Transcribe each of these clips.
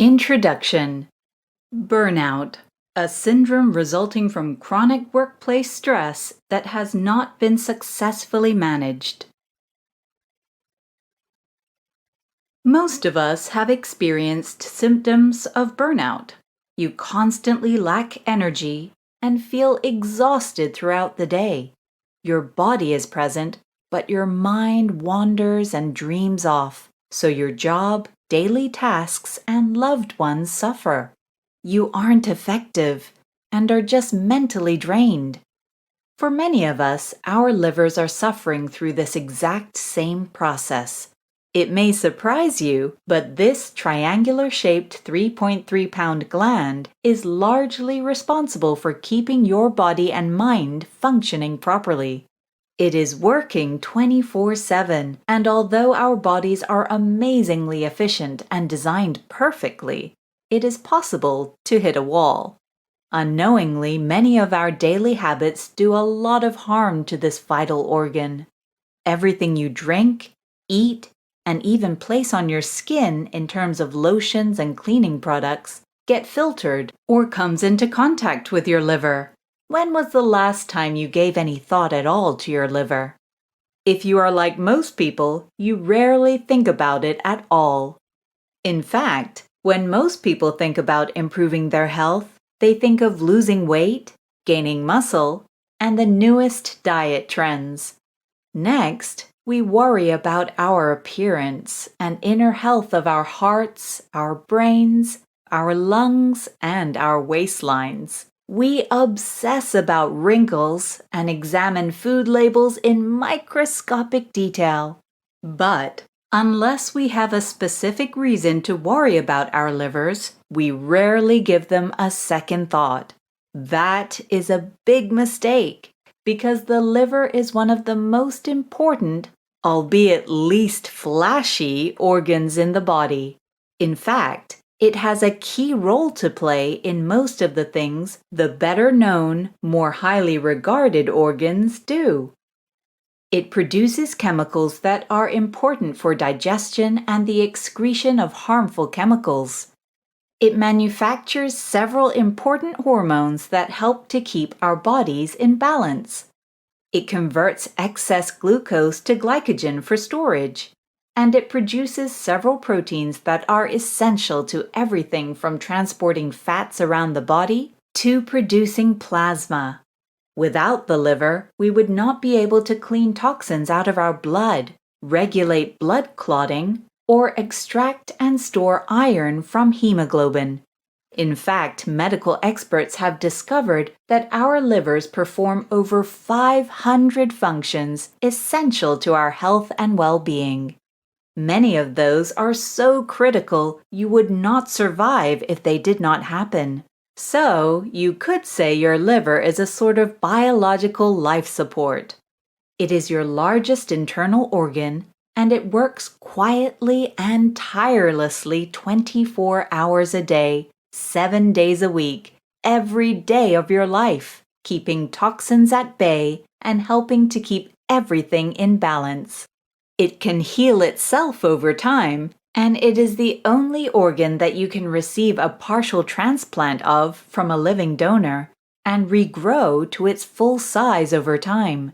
Introduction. Burnout, a syndrome resulting from chronic workplace stress that has not been successfully managed. Most of us have experienced symptoms of burnout. You constantly lack energy and feel exhausted throughout the day. Your body is present, but your mind wanders and dreams off, so your job, daily tasks, and loved ones suffer. You aren't effective and are just mentally drained. For many of us, our livers are suffering through this exact same process. It may surprise you, but this triangular-shaped 3.3-pound gland is largely responsible for keeping your body and mind functioning properly. It is working 24/7, and although our bodies are amazingly efficient and designed perfectly, it is possible to hit a wall. Unknowingly, many of our daily habits do a lot of harm to this vital organ. Everything you drink, eat, and even place on your skin in terms of lotions and cleaning products get filtered or comes into contact with your liver. When was the last time you gave any thought at all to your liver? If you are like most people, you rarely think about it at all. In fact, when most people think about improving their health, they think of losing weight, gaining muscle, and the newest diet trends. Next, we worry about our appearance and inner health of our hearts, our brains, our lungs, and our waistlines. We obsess about wrinkles and examine food labels in microscopic detail. But unless we have a specific reason to worry about our livers, we rarely give them a second thought. That is a big mistake, because the liver is one of the most important, albeit least flashy, organs in the body. In fact, it has a key role to play in most of the things the better-known, more highly regarded organs do. It produces chemicals that are important for digestion and the excretion of harmful chemicals. It manufactures several important hormones that help to keep our bodies in balance. It converts excess glucose to glycogen for storage, and it produces several proteins that are essential to everything from transporting fats around the body to producing plasma. Without the liver, we would not be able to clean toxins out of our blood, regulate blood clotting, or extract and store iron from hemoglobin. In fact, medical experts have discovered that our livers perform over 500 functions essential to our health and well-being. Many of those are so critical you would not survive if they did not happen. So, you could say your liver is a sort of biological life support. It is your largest internal organ, and it works quietly and tirelessly 24 hours a day, 7 days a week, every day of your life, keeping toxins at bay and helping to keep everything in balance. It can heal itself over time, and it is the only organ that you can receive a partial transplant of from a living donor and regrow to its full size over time.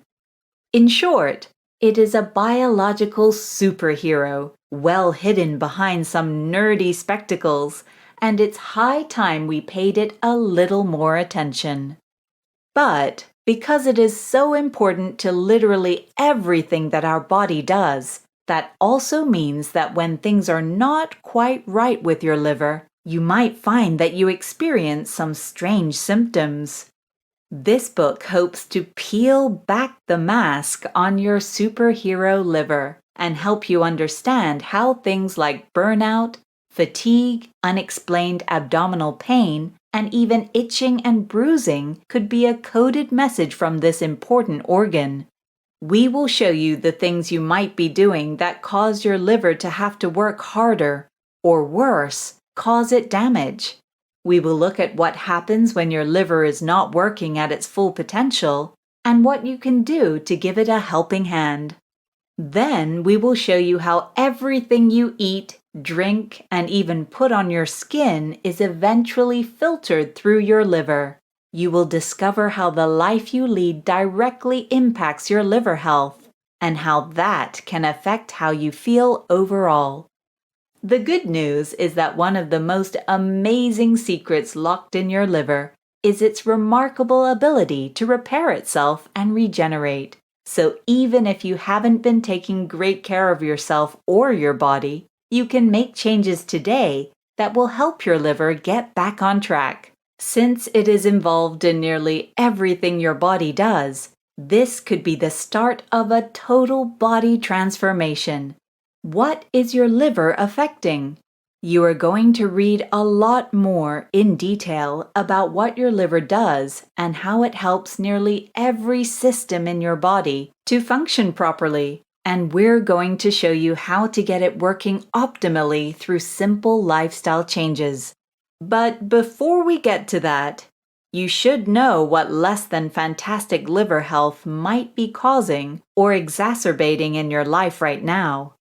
In short, it is a biological superhero, well hidden behind some nerdy spectacles, and it's high time we paid it a little more attention. But because it is so important to literally everything that our body does, that also means that when things are not quite right with your liver, you might find that you experience some strange symptoms. This book hopes to peel back the mask on your superhero liver and help you understand how things like burnout, fatigue, unexplained abdominal pain, and even itching and bruising could be a coded message from this important organ. We will show you the things you might be doing that cause your liver to have to work harder, or worse, cause it damage. We will look at what happens when your liver is not working at its full potential, and what you can do to give it a helping hand. Then we will show you how everything you eat, drink, and even put on your skin is eventually filtered through your liver. You will discover how the life you lead directly impacts your liver health and how that can affect how you feel overall. The good news is that one of the most amazing secrets locked in your liver is its remarkable ability to repair itself and regenerate. So even if you haven't been taking great care of yourself or your body, you can make changes today that will help your liver get back on track. Since it is involved in nearly everything your body does, this could be the start of a total body transformation. What is your liver affecting? You are going to read a lot more in detail about what your liver does and how it helps nearly every system in your body to function properly. And we're going to show you how to get it working optimally through simple lifestyle changes. But before we get to that, you should know what less than fantastic liver health might be causing or exacerbating in your life right now.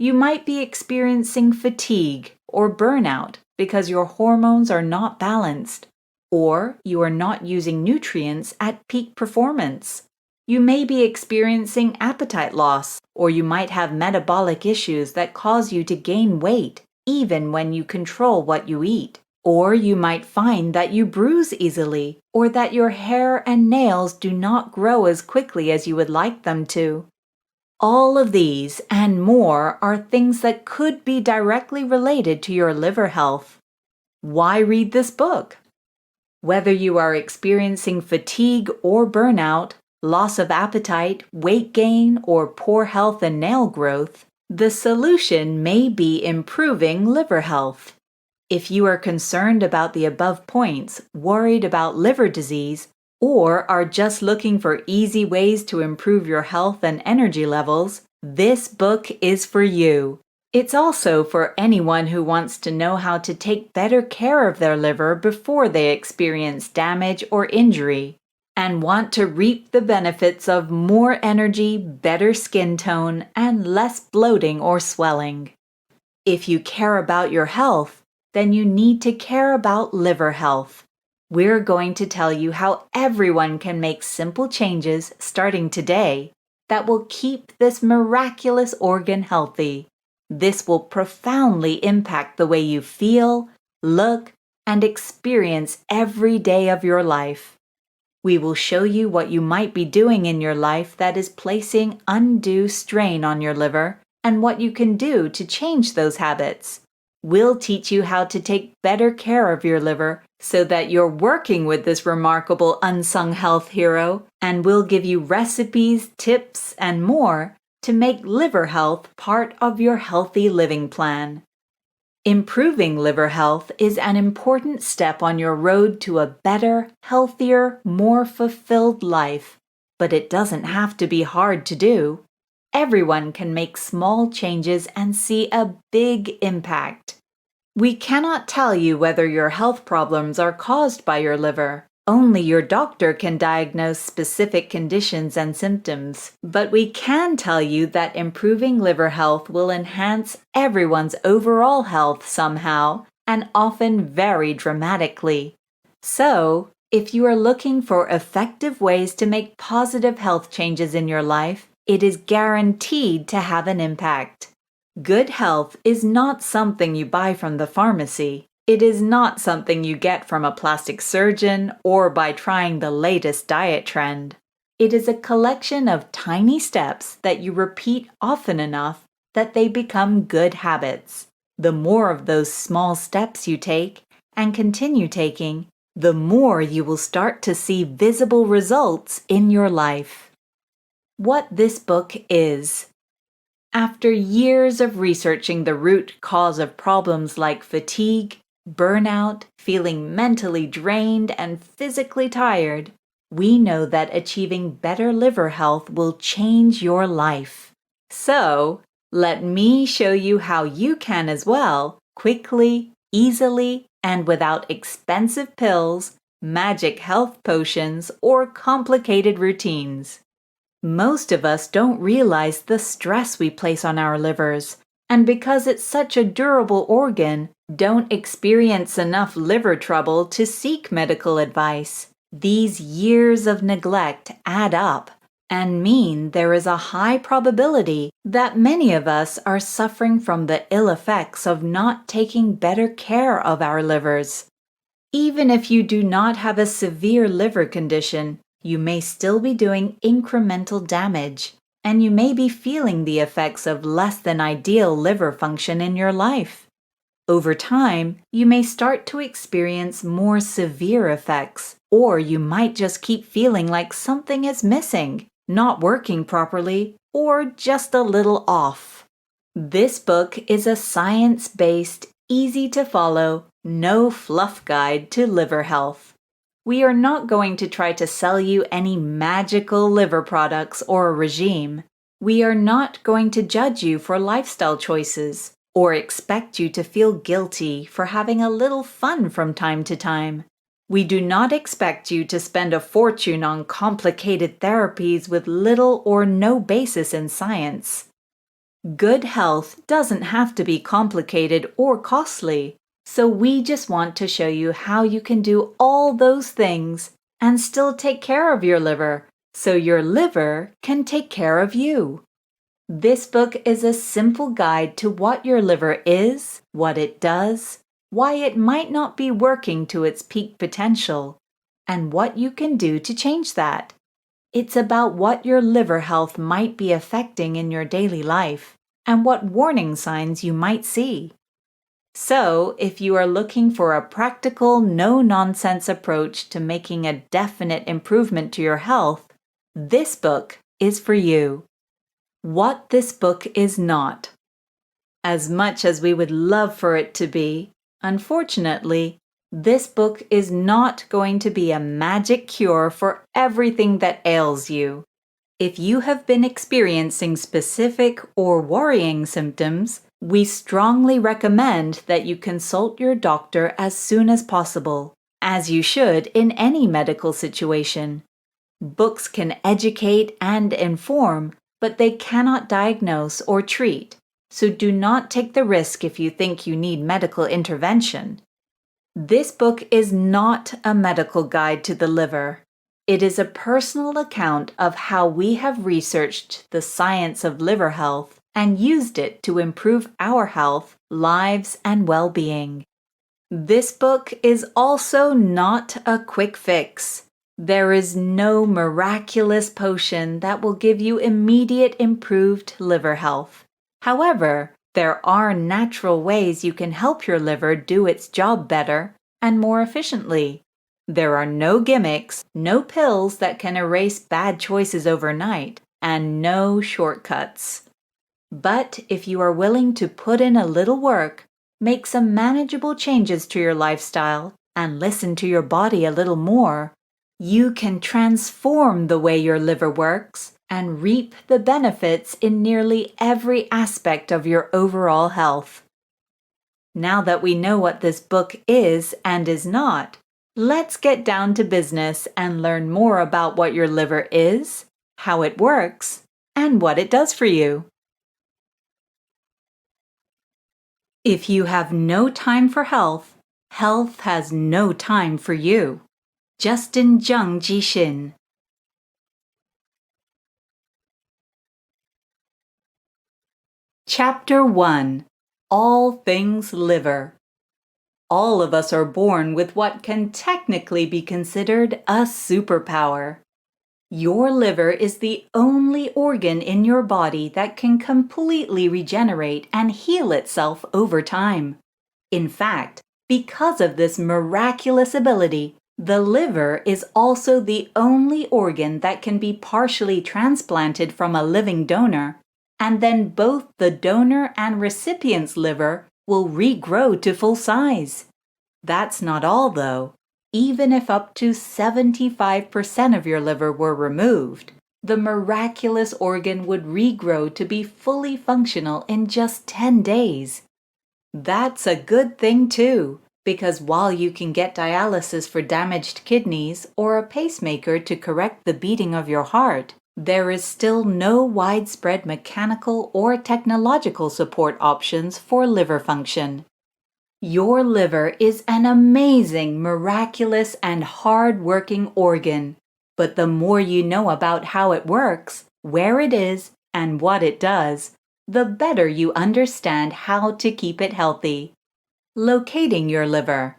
You might be experiencing fatigue or burnout because your hormones are not balanced, or you are not using nutrients at peak performance. You may be experiencing appetite loss, or you might have metabolic issues that cause you to gain weight, even when you control what you eat. Or you might find that you bruise easily, or that your hair and nails do not grow as quickly as you would like them to. All of these and more are things that could be directly related to your liver health. Why read this book? Whether you are experiencing fatigue or burnout, loss of appetite, weight gain, or poor health and nail growth, the solution may be improving liver health. If you are concerned about the above points, worried about liver disease, or are just looking for easy ways to improve your health and energy levels, this book is for you. It's also for anyone who wants to know how to take better care of their liver before they experience damage or injury, and want to reap the benefits of more energy, better skin tone, and less bloating or swelling. If you care about your health, then you need to care about liver health. We're going to tell you how everyone can make simple changes starting today that will keep this miraculous organ healthy. This will profoundly impact the way you feel, look, and experience every day of your life. We will show you what you might be doing in your life that is placing undue strain on your liver and what you can do to change those habits. We'll teach you how to take better care of your liver so that you're working with this remarkable unsung health hero, and we'll give you recipes, tips, and more to make liver health part of your healthy living plan. Improving liver health is an important step on your road to a better, healthier, more fulfilled life, but it doesn't have to be hard to do. Everyone can make small changes and see a big impact. We cannot tell you whether your health problems are caused by your liver. Only your doctor can diagnose specific conditions and symptoms. But we can tell you that improving liver health will enhance everyone's overall health somehow, and often very dramatically. So, if you are looking for effective ways to make positive health changes in your life, it is guaranteed to have an impact. Good health is not something you buy from the pharmacy. It is not something you get from a plastic surgeon or by trying the latest diet trend. It is a collection of tiny steps that you repeat often enough that they become good habits. The more of those small steps you take and continue taking, the more you will start to see visible results in your life. What this book is. After years of researching the root cause of problems like fatigue, burnout, feeling mentally drained, and physically tired, we know that achieving better liver health will change your life. So, let me show you how you can as well, quickly, easily, and without expensive pills, magic health potions, or complicated routines. Most of us don't realize the stress we place on our livers. And because it's such a durable organ, don't experience enough liver trouble to seek medical advice. These years of neglect add up and mean there is a high probability that many of us are suffering from the ill effects of not taking better care of our livers. Even if you do not have a severe liver condition, you may still be doing incremental damage, and you may be feeling the effects of less than ideal liver function in your life. Over time, you may start to experience more severe effects, or you might just keep feeling like something is missing, not working properly, or just a little off. This book is a science-based, easy-to-follow, no-fluff guide to liver health. We are not going to try to sell you any magical liver products or a regime. We are not going to judge you for lifestyle choices or expect you to feel guilty for having a little fun from time to time. We do not expect you to spend a fortune on complicated therapies with little or no basis in science. Good health doesn't have to be complicated or costly, so we just want to show you how you can do all those things and still take care of your liver, so your liver can take care of you. This book is a simple guide to what your liver is, what it does, why it might not be working to its peak potential, and what you can do to change that. It's about what your liver health might be affecting in your daily life and what warning signs you might see. So, if you are looking for a practical, no-nonsense approach to making a definite improvement to your health, this book is for you. What this book is not. As much as we would love for it to be, unfortunately, this book is not going to be a magic cure for everything that ails you. If you have been experiencing specific or worrying symptoms, we strongly recommend that you consult your doctor as soon as possible, as you should in any medical situation. Books can educate and inform, but they cannot diagnose or treat, so do not take the risk if you think you need medical intervention. This book is not a medical guide to the liver. It is a personal account of how we have researched the science of liver health and used it to improve our health, lives, and well-being. This book is also not a quick fix. There is no miraculous potion that will give you immediate improved liver health. However, there are natural ways you can help your liver do its job better and more efficiently. There are no gimmicks, no pills that can erase bad choices overnight, and no shortcuts. But if you are willing to put in a little work, make some manageable changes to your lifestyle, and listen to your body a little more, you can transform the way your liver works and reap the benefits in nearly every aspect of your overall health. Now that we know what this book is and is not, let's get down to business and learn more about what your liver is, how it works, and what it does for you. If you have no time for health, health has no time for you. Justin Zheng Jishin. Chapter 1. All Things Liver. All of us are born with what can technically be considered a superpower. Your liver is the only organ in your body that can completely regenerate and heal itself over time. In fact, because of this miraculous ability, the liver is also the only organ that can be partially transplanted from a living donor, and then both the donor and recipient's liver will regrow to full size. That's not all, though. Even if up to 75% of your liver were removed, the miraculous organ would regrow to be fully functional in just 10 days. That's a good thing too, because while you can get dialysis for damaged kidneys or a pacemaker to correct the beating of your heart, There is still no widespread mechanical or technological support options for liver function. Your liver is an amazing, miraculous, and hard-working organ, but the more you know about how it works, where it is, and what it does, the better you understand how to keep it healthy. Locating your liver.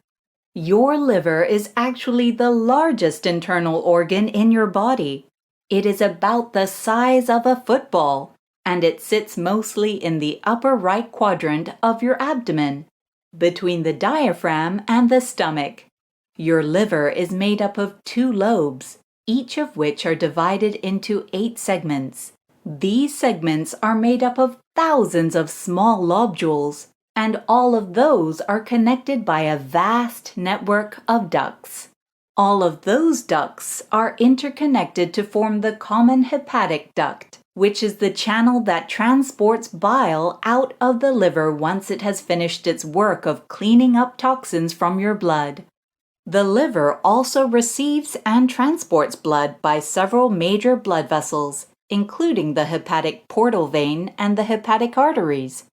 Your liver is actually the largest internal organ in your body. It is about the size of a football, and it sits mostly in the upper right quadrant of your abdomen, between the diaphragm and the stomach. Your liver is made up of 2 lobes, each of which are divided into 8 segments. These segments are made up of thousands of small lobules, and all of those are connected by a vast network of ducts. All of those ducts are interconnected to form the common hepatic duct, which is the channel that transports bile out of the liver once it has finished its work of cleaning up toxins from your blood. The liver also receives and transports blood by several major blood vessels, including the hepatic portal vein and the hepatic arteries.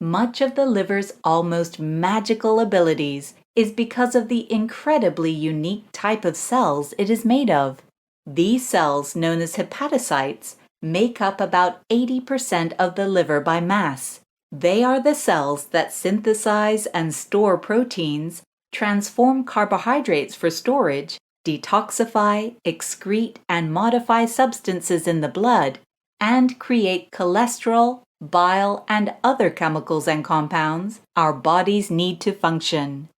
Much of the liver's almost magical abilities is because of the incredibly unique type of cells it is made of. These cells, known as hepatocytes, make up about 80% of the liver by mass. They are the cells that synthesize and store proteins, transform carbohydrates for storage, detoxify, excrete, and modify substances in the blood, and create cholesterol, bile, and other chemicals and compounds our bodies need to function.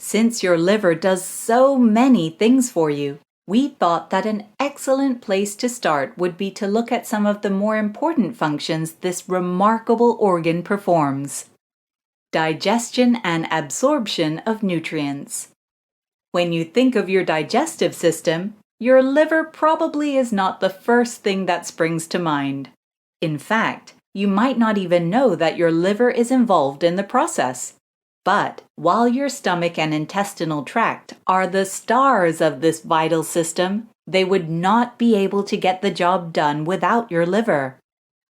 Since your liver does so many things for you, we thought that an excellent place to start would be to look at some of the more important functions this remarkable organ performs. Digestion and absorption of nutrients. When you think of your digestive system, your liver probably is not the first thing that springs to mind. In fact, you might not even know that your liver is involved in the process. But while your stomach and intestinal tract are the stars of this vital system, they would not be able to get the job done without your liver.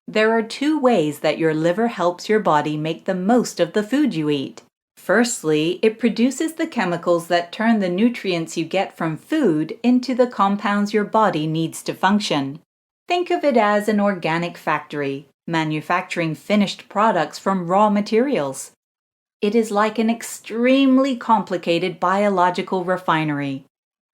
There are 2 ways that your liver helps your body make the most of the food you eat. Firstly, it produces the chemicals that turn the nutrients you get from food into the compounds your body needs to function. Think of it as an organic factory, manufacturing finished products from raw materials. It is like an extremely complicated biological refinery.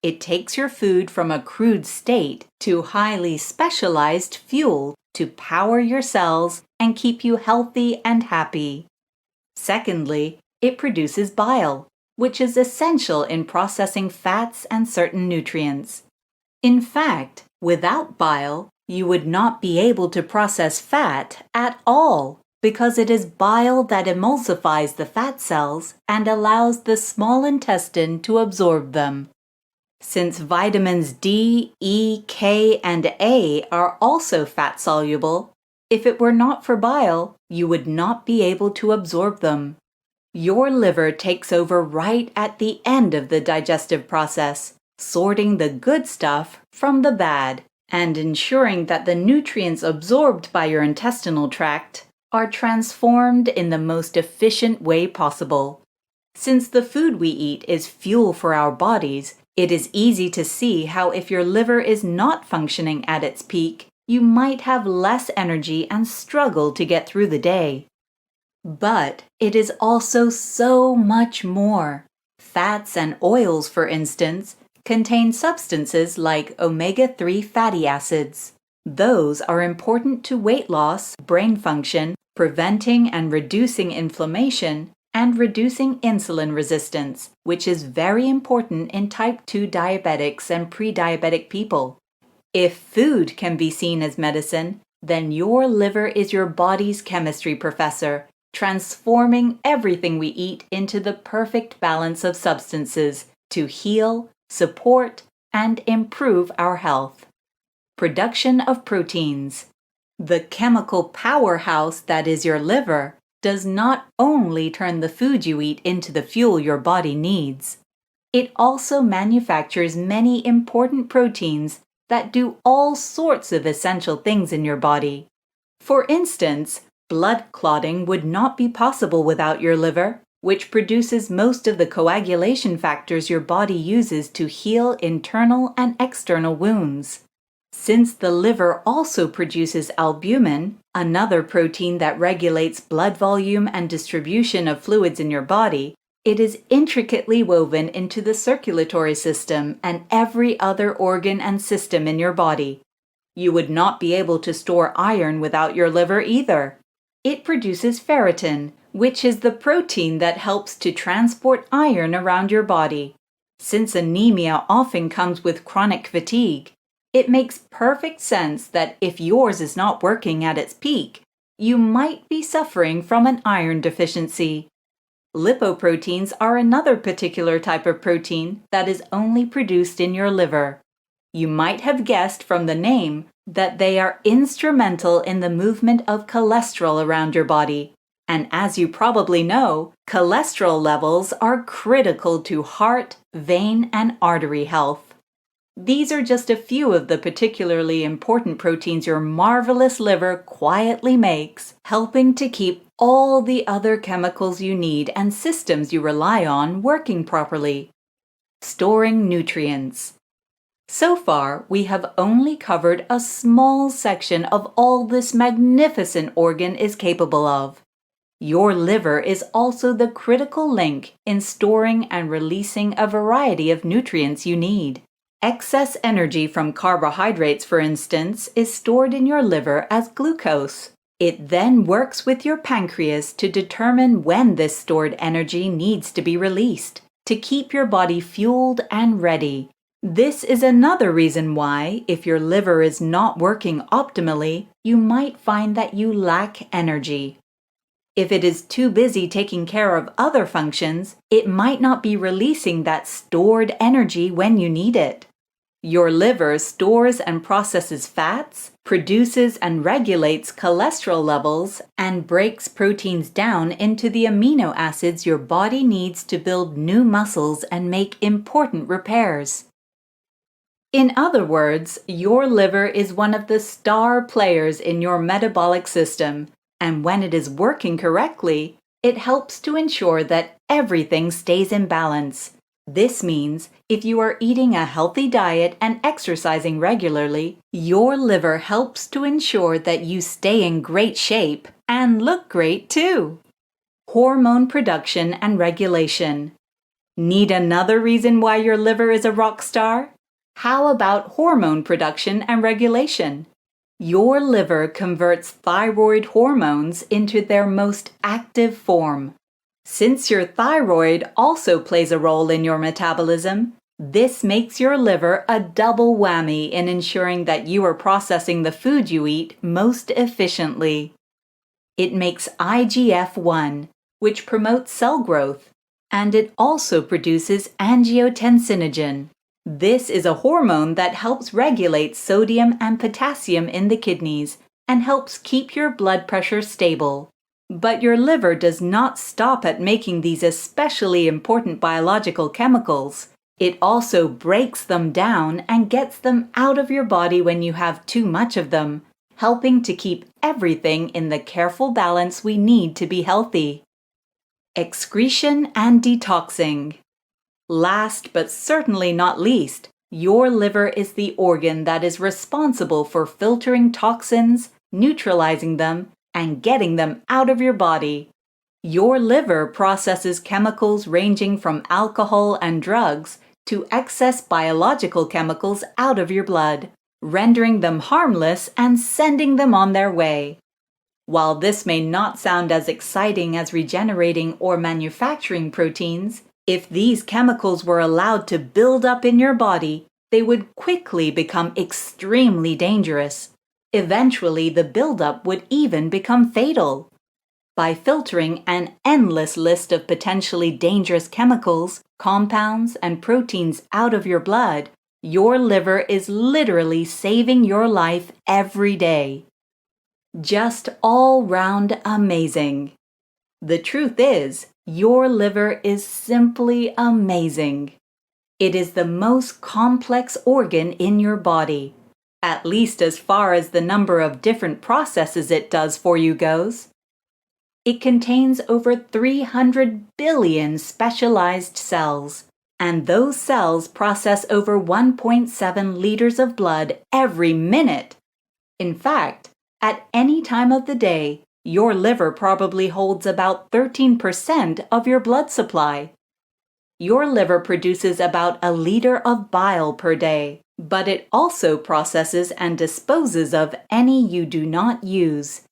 It takes your food from a crude state to highly specialized fuel to power your cells and keep you healthy and happy. Secondly, it produces bile, which is essential in processing fats and certain nutrients. In fact, without bile, you would not be able to process fat at all, because it is bile that emulsifies the fat cells and allows the small intestine to absorb them. Since vitamins D, E, K, and A are also fat-soluble, if it were not for bile, you would not be able to absorb them. Your liver takes over right at the end of the digestive process, sorting the good stuff from the bad, and ensuring that the nutrients absorbed by your intestinal tract are transformed in the most efficient way possible. Since the food we eat is fuel for our bodies, it is easy to see how if your liver is not functioning at its peak, you might have less energy and struggle to get through the day. But it is also so much more. Fats and oils, for instance, contain substances like omega-3 fatty acids. Those are important to weight loss, brain function, preventing and reducing inflammation, and reducing insulin resistance, which is very important in type 2 diabetics and pre-diabetic people. If food can be seen as medicine, then your liver is your body's chemistry professor, transforming everything we eat into the perfect balance of substances to heal, support, and improve our health. Production of proteins. The chemical powerhouse that is your liver does not only turn the food you eat into the fuel your body needs. It also manufactures many important proteins that do all sorts of essential things in your body. For instance, blood clotting would not be possible without your liver, which produces most of the coagulation factors your body uses to heal internal and external wounds. Since the liver also produces albumin, another protein that regulates blood volume and distribution of fluids in your body, it is intricately woven into the circulatory system and every other organ and system in your body. You would not be able to store iron without your liver either. It produces ferritin, which is the protein that helps to transport iron around your body. Since anemia often comes with chronic fatigue, it makes perfect sense that if yours is not working at its peak, you might be suffering from an iron deficiency. Lipoproteins are another particular type of protein that is only produced in your liver. You might have guessed from the name that they are instrumental in the movement of cholesterol around your body. And as you probably know, cholesterol levels are critical to heart, vein, and artery health. These are just a few of the particularly important proteins your marvelous liver quietly makes, helping to keep all the other chemicals you need and systems you rely on working properly. Storing nutrients. So far, we have only covered a small section of all this magnificent organ is capable of. Your liver is also the critical link in storing and releasing a variety of nutrients you need. Excess energy from carbohydrates, for instance, is stored in your liver as glucose. It then works with your pancreas to determine when this stored energy needs to be released, to keep your body fueled and ready. This is another reason why, if your liver is not working optimally, you might find that you lack energy. If it is too busy taking care of other functions, it might not be releasing that stored energy when you need it. Your liver stores and processes fats, produces and regulates cholesterol levels, and breaks proteins down into the amino acids your body needs to build new muscles and make important repairs. In other words, your liver is one of the star players in your metabolic system, and when it is working correctly, it helps to ensure that everything stays in balance. This means if you are eating a healthy diet and exercising regularly, your liver helps to ensure that you stay in great shape and look great too. Hormone production and regulation. Need another reason why your liver is a rock star? How about hormone production and regulation? Your liver converts thyroid hormones into their most active form. Since your thyroid also plays a role in your metabolism, this makes your liver a double whammy in ensuring that you are processing the food you eat most efficiently. It makes IGF-1, which promotes cell growth, and it also produces angiotensinogen. This is a hormone that helps regulate sodium and potassium in the kidneys and helps keep your blood pressure stable. But your liver does not stop at making these especially important biological chemicals. It also breaks them down and gets them out of your body when you have too much of them, helping to keep everything in the careful balance we need to be healthy. Excretion and detoxing. Last but certainly not least, your liver is the organ that is responsible for filtering toxins, neutralizing them, and getting them out of your body. Your liver processes chemicals ranging from alcohol and drugs to excess biological chemicals out of your blood, rendering them harmless and sending them on their way. While this may not sound as exciting as regenerating or manufacturing proteins, if these chemicals were allowed to build up in your body, they would quickly become extremely dangerous. Eventually, the buildup would even become fatal. By filtering an endless list of potentially dangerous chemicals, compounds, and proteins out of your blood, your liver is literally saving your life every day. Just all round amazing. The truth is, your liver is simply amazing. It is the most complex organ in your body, at least as far as the number of different processes it does for you goes. It contains over 300 billion specialized cells, and those cells process over 1.7 liters of blood every minute. In fact, at any time of the day, your liver probably holds about 13% of your blood supply. Your liver produces about a liter of bile per day, but it also processes and disposes of any you do not use.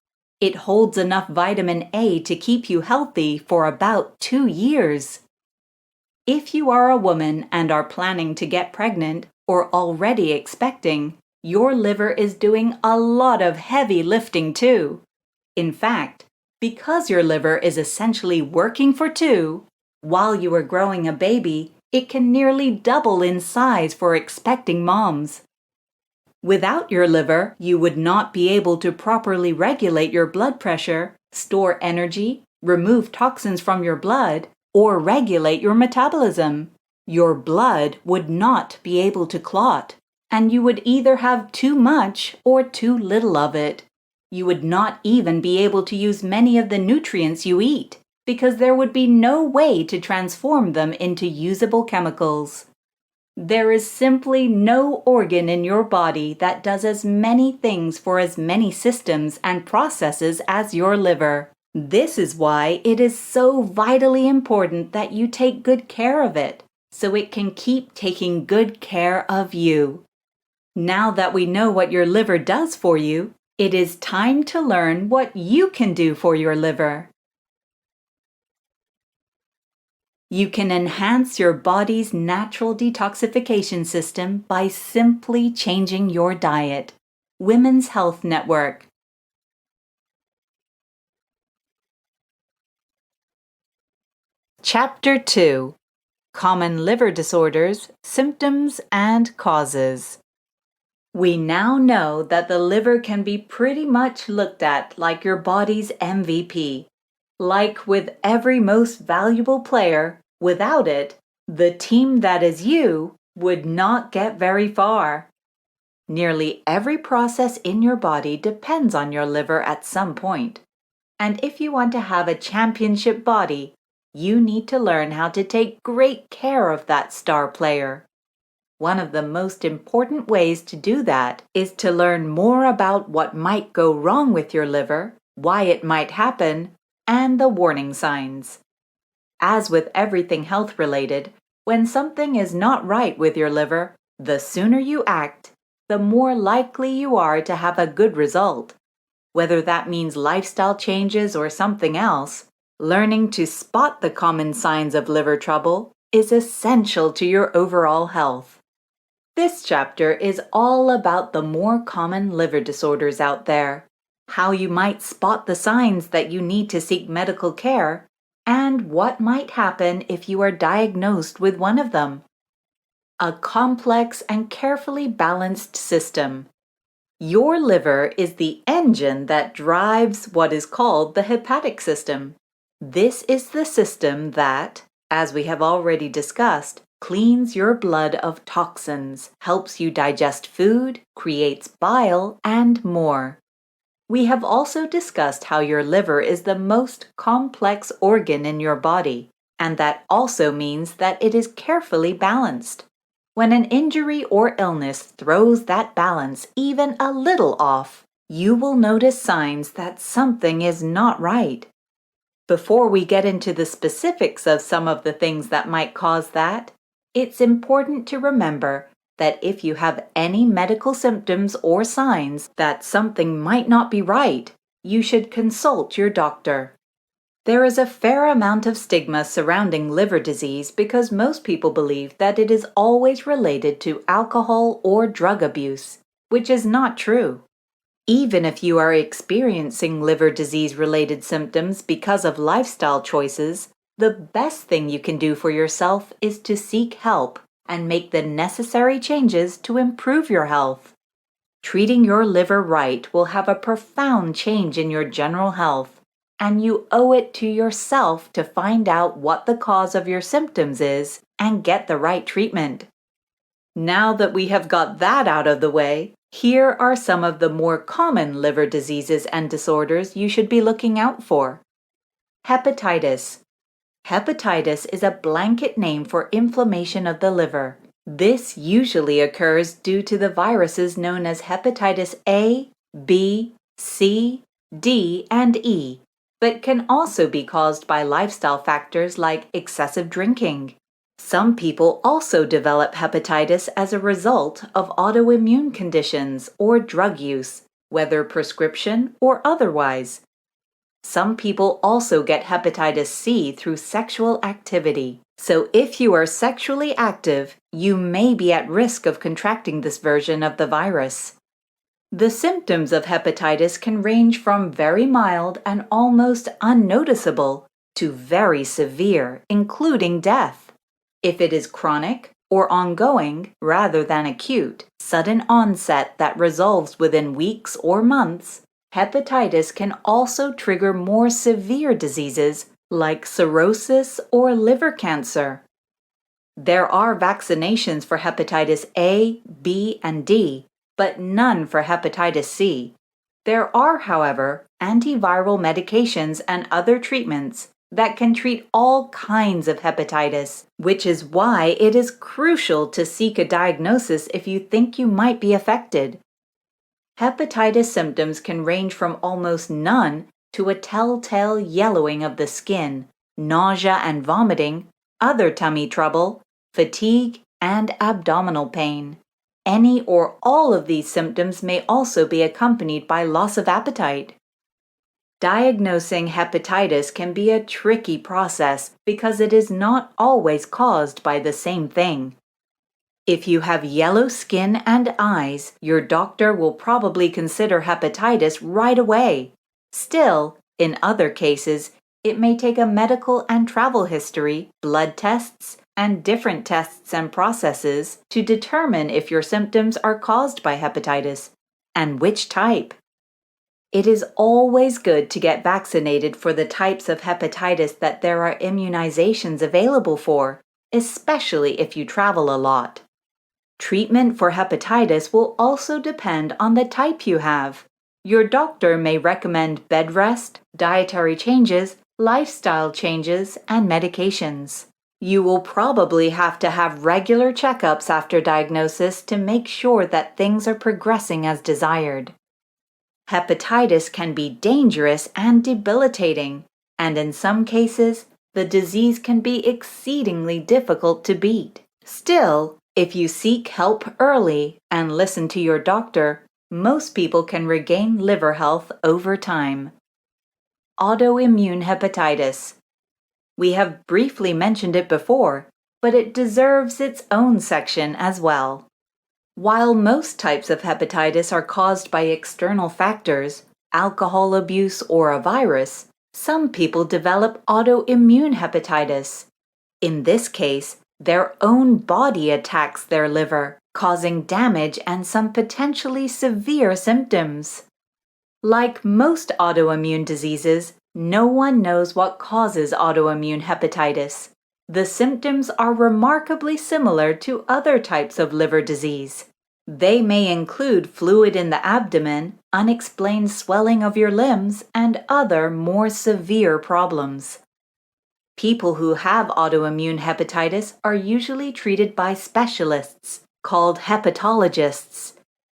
It holds enough vitamin A to keep you healthy for about 2 years. If you are a woman and are planning to get pregnant or already expecting, your liver is doing a lot of heavy lifting too. In fact, because your liver is essentially working for two, while you are growing a baby, it can nearly double in size for expecting moms. Without your liver, you would not be able to properly regulate your blood pressure, store energy, remove toxins from your blood, or regulate your metabolism. Your blood would not be able to clot, and you would either have too much or too little of it. You would not even be able to use many of the nutrients you eat, because there would be no way to transform them into usable chemicals. There is simply no organ in your body that does as many things for as many systems and processes as your liver. This is why it is so vitally important that you take good care of it, so it can keep taking good care of you. Now that we know what your liver does for you, it is time to learn what you can do for your liver. You can enhance your body's natural detoxification system by simply changing your diet. Women's Health Network. Chapter 2: Common Liver Disorders, Symptoms and Causes. We now know that the liver can be pretty much looked at like your body's MVP. Like with every most valuable player, without it, the team that is you would not get very far. Nearly every process in your body depends on your liver at some point. And if you want to have a championship body, you need to learn how to take great care of that star player. One of the most important ways to do that is to learn more about what might go wrong with your liver, why it might happen, and the warning signs. As with everything health-related, when something is not right with your liver, the sooner you act, the more likely you are to have a good result. Whether that means lifestyle changes or something else, learning to spot the common signs of liver trouble is essential to your overall health. This chapter is all about the more common liver disorders out there, how you might spot the signs that you need to seek medical care, and what might happen if you are diagnosed with one of them. A complex and carefully balanced system. Your liver is the engine that drives what is called the hepatic system. This is the system that, as we have already discussed, cleans your blood of toxins, helps you digest food, creates bile, and more. We have also discussed how your liver is the most complex organ in your body, and that also means that it is carefully balanced. When an injury or illness throws that balance even a little off, you will notice signs that something is not right. Before we get into the specifics of some of the things that might cause that, it's important to remember that if you have any medical symptoms or signs that something might not be right, you should consult your doctor. There is a fair amount of stigma surrounding liver disease because most people believe that it is always related to alcohol or drug abuse, which is not true. Even if you are experiencing liver disease-related symptoms because of lifestyle choices, the best thing you can do for yourself is to seek help and make the necessary changes to improve your health. Treating your liver right will have a profound change in your general health, and you owe it to yourself to find out what the cause of your symptoms is and get the right treatment. Now that we have got that out of the way, here are some of the more common liver diseases and disorders you should be looking out for. Hepatitis. Hepatitis is a blanket name for inflammation of the liver. This usually occurs due to the viruses known as hepatitis A, B, C, D, and E, but can also be caused by lifestyle factors like excessive drinking. Some people also develop hepatitis as a result of autoimmune conditions or drug use, whether prescription or otherwise. Some people also get hepatitis C through sexual activity. So if you are sexually active, you may be at risk of contracting this version of the virus. The symptoms of hepatitis can range from very mild and almost unnoticeable to very severe, including death. If it is chronic or ongoing rather than acute, sudden onset that resolves within weeks or months, hepatitis can also trigger more severe diseases like cirrhosis or liver cancer. There are vaccinations for hepatitis A, B, and D, but none for hepatitis C. There are, however, antiviral medications and other treatments that can treat all kinds of hepatitis, which is why it is crucial to seek a diagnosis if you think you might be affected. Hepatitis symptoms can range from almost none to a telltale yellowing of the skin, nausea and vomiting, other tummy trouble, fatigue, and abdominal pain. Any or all of these symptoms may also be accompanied by loss of appetite. Diagnosing hepatitis can be a tricky process because it is not always caused by the same thing. If you have yellow skin and eyes, your doctor will probably consider hepatitis right away. Still, in other cases, it may take a medical and travel history, blood tests, and different tests and processes to determine if your symptoms are caused by hepatitis and which type. It is always good to get vaccinated for the types of hepatitis that there are immunizations available for, especially if you travel a lot. Treatment for hepatitis will also depend on the type you have. Your doctor may recommend bed rest, dietary changes, lifestyle changes, and medications. You will probably have to have regular checkups after diagnosis to make sure that things are progressing as desired. Hepatitis can be dangerous and debilitating, and in some cases, the disease can be exceedingly difficult to beat. Still, if you seek help early and listen to your doctor, most people can regain liver health over time. Autoimmune hepatitis. We have briefly mentioned it before, but it deserves its own section as well. While most types of hepatitis are caused by external factors, alcohol abuse or a virus, some people develop autoimmune hepatitis. In this case, their own body attacks their liver, causing damage and some potentially severe symptoms. Like most autoimmune diseases, no one knows what causes autoimmune hepatitis. The symptoms are remarkably similar to other types of liver disease. They may include fluid in the abdomen, unexplained swelling of your limbs, and other more severe problems. People who have autoimmune hepatitis are usually treated by specialists, called hepatologists.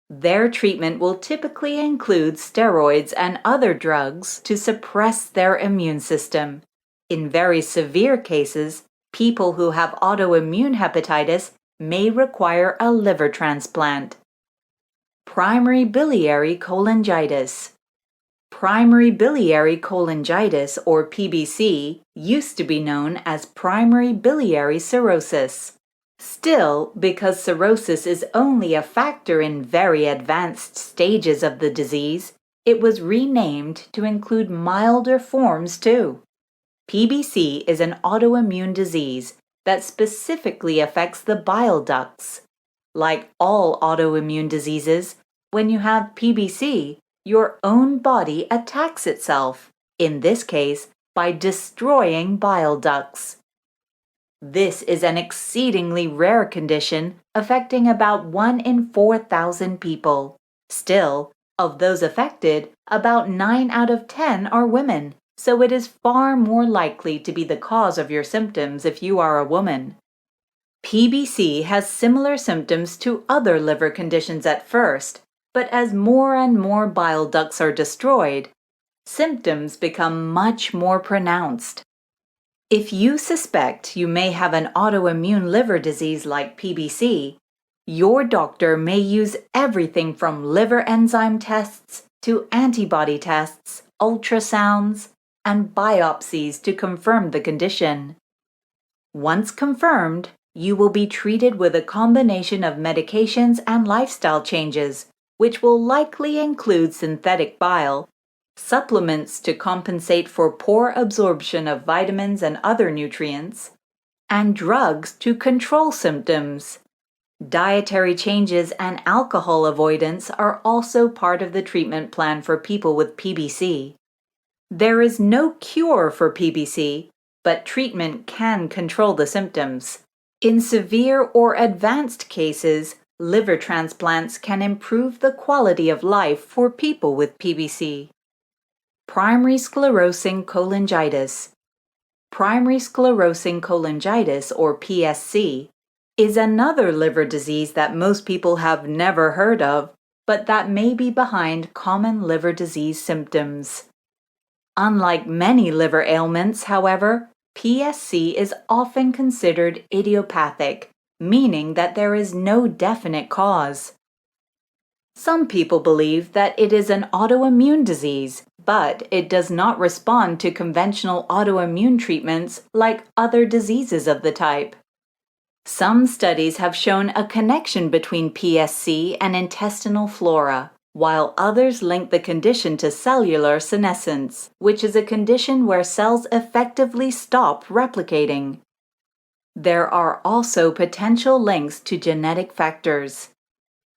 Their treatment will typically include steroids and other drugs to suppress their immune system. In very severe cases, people who have autoimmune hepatitis may require a liver transplant. Primary biliary cholangitis. Primary biliary cholangitis, or PBC, used to be known as primary biliary cirrhosis. Still, because cirrhosis is only a factor in very advanced stages of the disease, it was renamed to include milder forms too. PBC is an autoimmune disease that specifically affects the bile ducts. Like all autoimmune diseases, when you have PBC, your own body attacks itself, in this case by destroying bile ducts. This is an exceedingly rare condition affecting about 1 in 4,000 people. Still, of those affected, about 9 out of 10 are women, so it is far more likely to be the cause of your symptoms if you are a woman. PBC has similar symptoms to other liver conditions at first, but as more and more bile ducts are destroyed, symptoms become much more pronounced. If you suspect you may have an autoimmune liver disease like PBC, your doctor may use everything from liver enzyme tests to antibody tests, ultrasounds, and biopsies to confirm the condition. Once confirmed, you will be treated with a combination of medications and lifestyle changes, which will likely include synthetic bile, supplements to compensate for poor absorption of vitamins and other nutrients, and drugs to control symptoms. Dietary changes and alcohol avoidance are also part of the treatment plan for people with PBC. There is no cure for PBC, but treatment can control the symptoms. In severe or advanced cases, liver transplants can improve the quality of life for people with PBC. Primary sclerosing cholangitis. Primary sclerosing cholangitis, or PSC, is another liver disease that most people have never heard of, but that may be behind common liver disease symptoms. Unlike many liver ailments, however, PSC is often considered idiopathic, meaning that there is no definite cause. Some people believe that it is an autoimmune disease, but it does not respond to conventional autoimmune treatments like other diseases of the type. Some studies have shown a connection between PSC and intestinal flora, while others link the condition to cellular senescence, which is a condition where cells effectively stop replicating. There are also potential links to genetic factors.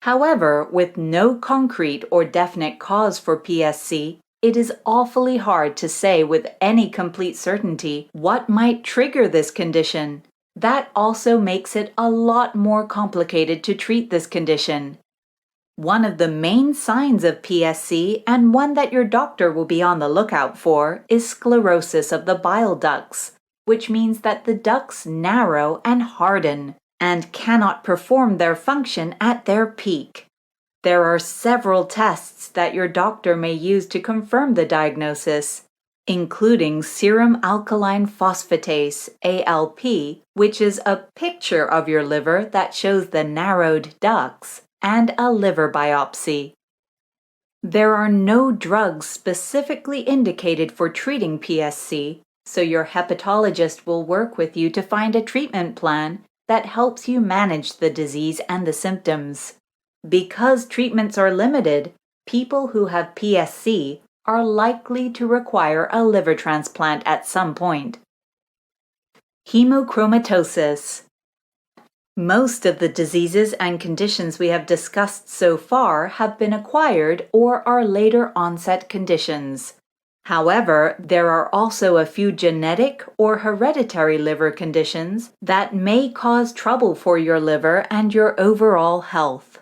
However, with no concrete or definite cause for PSC, it is awfully hard to say with any complete certainty what might trigger this condition. That also makes it a lot more complicated to treat this condition. One of the main signs of PSC, and one that your doctor will be on the lookout for, is sclerosis of the bile ducts, which means that the ducts narrow and harden and cannot perform their function at their peak. There are several tests that your doctor may use to confirm the diagnosis, including serum alkaline phosphatase, ALP, which is a picture of your liver that shows the narrowed ducts, and a liver biopsy. There are no drugs specifically indicated for treating PSC, so your hepatologist will work with you to find a treatment plan that helps you manage the disease and the symptoms. Because treatments are limited, people who have PSC are likely to require a liver transplant at some point. Hemochromatosis. Most of the diseases and conditions we have discussed so far have been acquired or are later onset conditions. However, there are also a few genetic or hereditary liver conditions that may cause trouble for your liver and your overall health.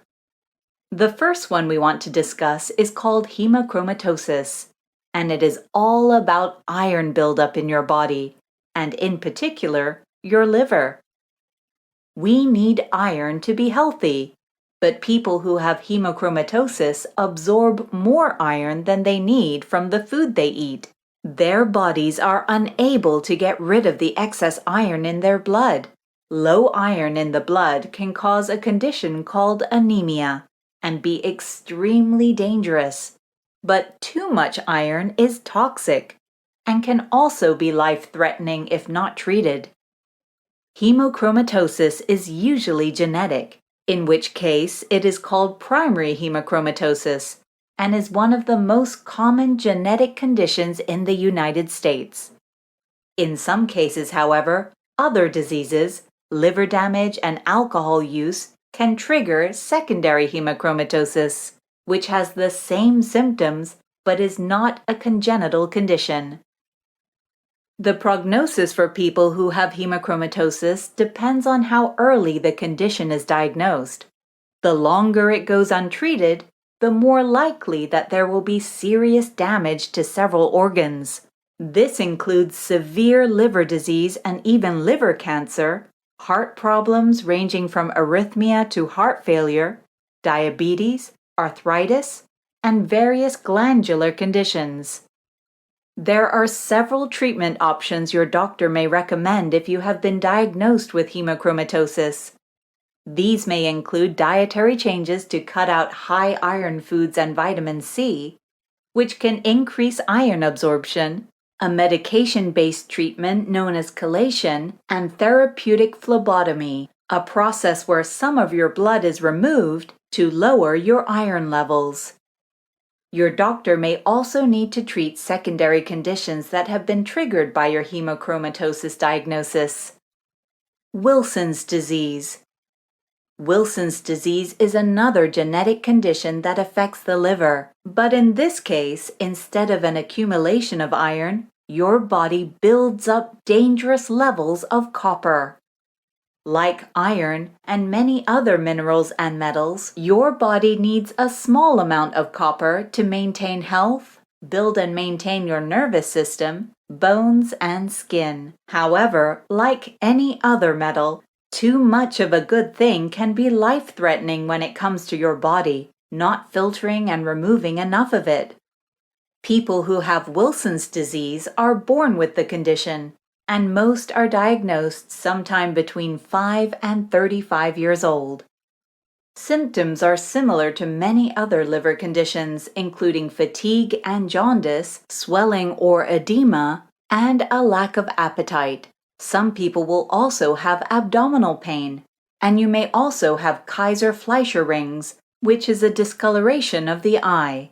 The first one we want to discuss is called hemochromatosis, and it is all about iron buildup in your body, and in particular, your liver. We need iron to be healthy, but people who have hemochromatosis absorb more iron than they need from the food they eat. Their bodies are unable to get rid of the excess iron in their blood. Low iron in the blood can cause a condition called anemia and be extremely dangerous. But too much iron is toxic and can also be life-threatening if not treated. Hemochromatosis is usually genetic, in which case it is called primary hemochromatosis and is one of the most common genetic conditions in the United States. In some cases, however, other diseases, liver damage, and alcohol use can trigger secondary hemochromatosis, which has the same symptoms but is not a congenital condition. The prognosis for people who have hemochromatosis depends on how early the condition is diagnosed. The longer it goes untreated, the more likely that there will be serious damage to several organs. This includes severe liver disease and even liver cancer, heart problems ranging from arrhythmia to heart failure, diabetes, arthritis, and various glandular conditions. There are several treatment options your doctor may recommend if you have been diagnosed with hemochromatosis. These may include dietary changes to cut out high iron foods and vitamin C, which can increase iron absorption, a medication-based treatment known as chelation, and therapeutic phlebotomy, a process where some of your blood is removed to lower your iron levels. Your doctor may also need to treat secondary conditions that have been triggered by your hemochromatosis diagnosis. Wilson's disease. Wilson's disease is another genetic condition that affects the liver, but in this case, instead of an accumulation of iron, your body builds up dangerous levels of copper. Like iron and many other minerals and metals, your body needs a small amount of copper to maintain health, build and maintain your nervous system, bones, and skin. However, like any other metal, too much of a good thing can be life-threatening when it comes to your body, not filtering and removing enough of it. People who have Wilson's disease are born with the condition, and most are diagnosed sometime between 5 and 35 years old. Symptoms are similar to many other liver conditions, including fatigue and jaundice, swelling or edema, and a lack of appetite. Some people will also have abdominal pain, and you may also have Kaiser-Fleischer rings, which is a discoloration of the eye.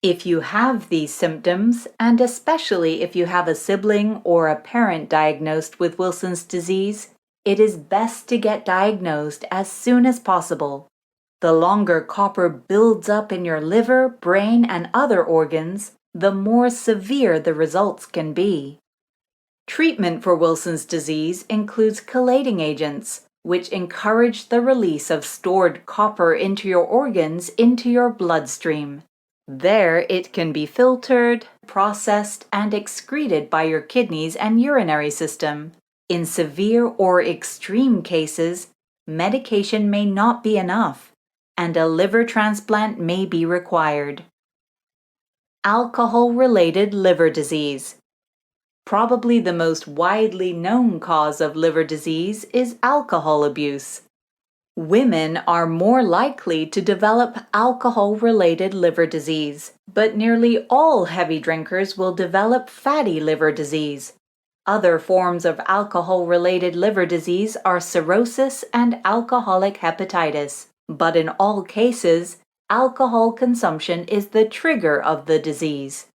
If you have these symptoms, and especially if you have a sibling or a parent diagnosed with Wilson's disease, it is best to get diagnosed as soon as possible. The longer copper builds up in your liver, brain, and other organs, the more severe the results can be. Treatment for Wilson's disease includes chelating agents, which encourage the release of stored copper into your organs into your bloodstream. There, it can be filtered, processed, and excreted by your kidneys and urinary system. In severe or extreme cases, medication may not be enough, and a liver transplant may be required. Alcohol-related liver disease. Probably the most widely known cause of liver disease is alcohol abuse. Women are more likely to develop alcohol-related liver disease, but nearly all heavy drinkers will develop fatty liver disease. Other forms of alcohol-related liver disease are cirrhosis and alcoholic hepatitis, but in all cases, alcohol consumption is the trigger of the disease.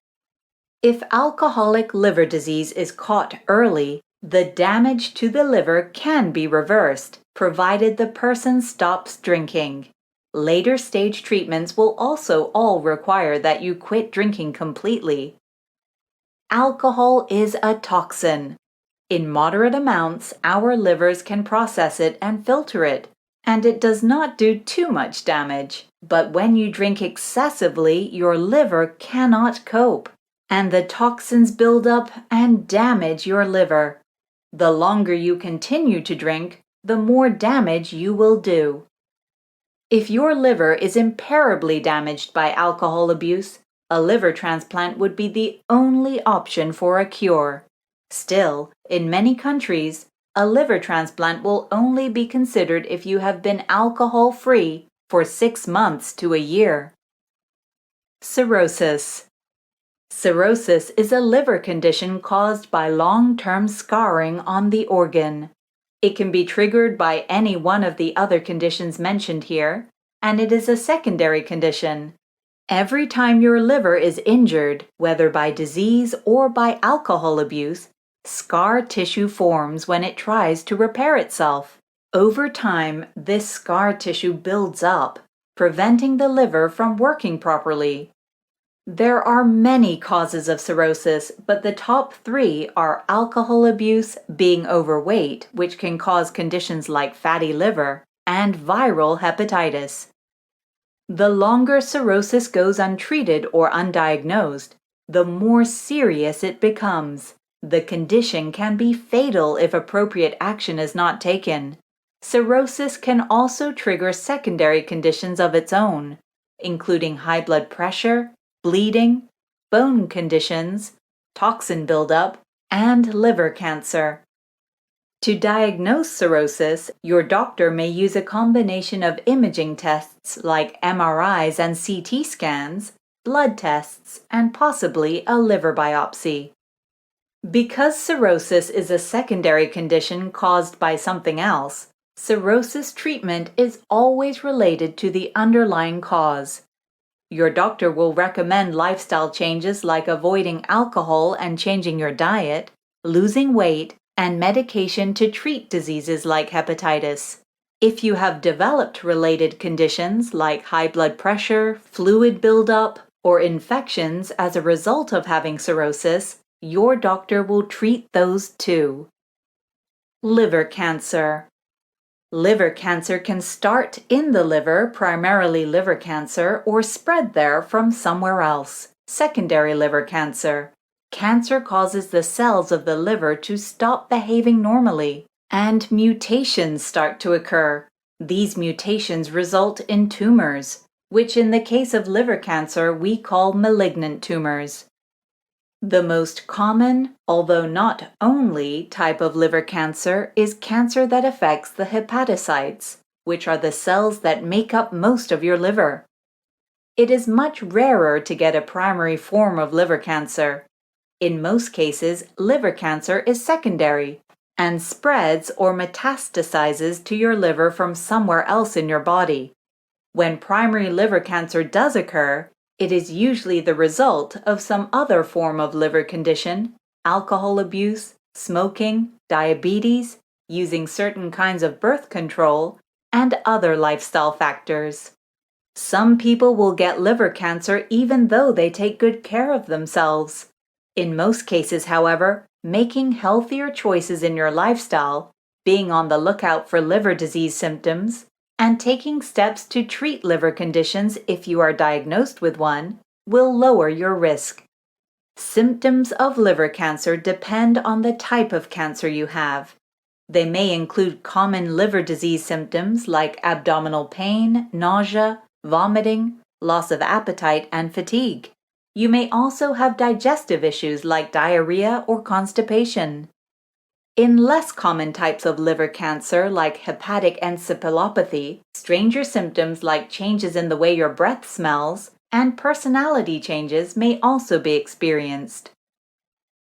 If alcoholic liver disease is caught early, the damage to the liver can be reversed, provided the person stops drinking. Later stage treatments will also all require that you quit drinking completely. Alcohol is a toxin. In moderate amounts, our livers can process it and filter it, and it does not do too much damage. But when you drink excessively, your liver cannot cope, and the toxins build up and damage your liver. The longer you continue to drink, the more damage you will do. If your liver is irreparably damaged by alcohol abuse, a liver transplant would be the only option for a cure. Still, in many countries, a liver transplant will only be considered if you have been alcohol-free for 6 months to a year. Cirrhosis. Cirrhosis is a liver condition caused by long-term scarring on the organ. It can be triggered by any one of the other conditions mentioned here, and it is a secondary condition. Every time your liver is injured, whether by disease or by alcohol abuse, scar tissue forms when it tries to repair itself. Over time, this scar tissue builds up, preventing the liver from working properly. There are many causes of cirrhosis, but the top three are alcohol abuse, being overweight, which can cause conditions like fatty liver, and viral hepatitis. The longer cirrhosis goes untreated or undiagnosed, the more serious it becomes. The condition can be fatal if appropriate action is not taken. Cirrhosis can also trigger secondary conditions of its own, including high blood pressure, bleeding, bone conditions, toxin buildup, and liver cancer. To diagnose cirrhosis, your doctor may use a combination of imaging tests like MRIs and CT scans, blood tests, and possibly a liver biopsy. Because cirrhosis is a secondary condition caused by something else, cirrhosis treatment is always related to the underlying cause. Your doctor will recommend lifestyle changes like avoiding alcohol and changing your diet, losing weight, and medication to treat diseases like hepatitis. If you have developed related conditions like high blood pressure, fluid buildup, or infections as a result of having cirrhosis, your doctor will treat those too. Liver cancer. Liver cancer can start in the liver, primarily liver cancer, or spread there from somewhere else, secondary liver cancer. Cancer causes the cells of the liver to stop behaving normally, and mutations start to occur. These mutations result in tumors, which in the case of liver cancer we call malignant tumors. The most common, although not only, type of liver cancer is cancer that affects the hepatocytes, which are the cells that make up most of your liver. It is much rarer to get a primary form of liver cancer. In most cases, liver cancer is secondary and spreads or metastasizes to your liver from somewhere else in your body. When primary liver cancer does occur, it is usually the result of some other form of liver condition, alcohol abuse, smoking, diabetes, using certain kinds of birth control, and other lifestyle factors. Some people will get liver cancer even though they take good care of themselves. In most cases, however, making healthier choices in your lifestyle, being on the lookout for liver disease symptoms, and taking steps to treat liver conditions if you are diagnosed with one will lower your risk. Symptoms of liver cancer depend on the type of cancer you have. They may include common liver disease symptoms like abdominal pain, nausea, vomiting, loss of appetite, and fatigue. You may also have digestive issues like diarrhea or constipation. In less common types of liver cancer like hepatic encephalopathy, stranger symptoms like changes in the way your breath smells and personality changes may also be experienced.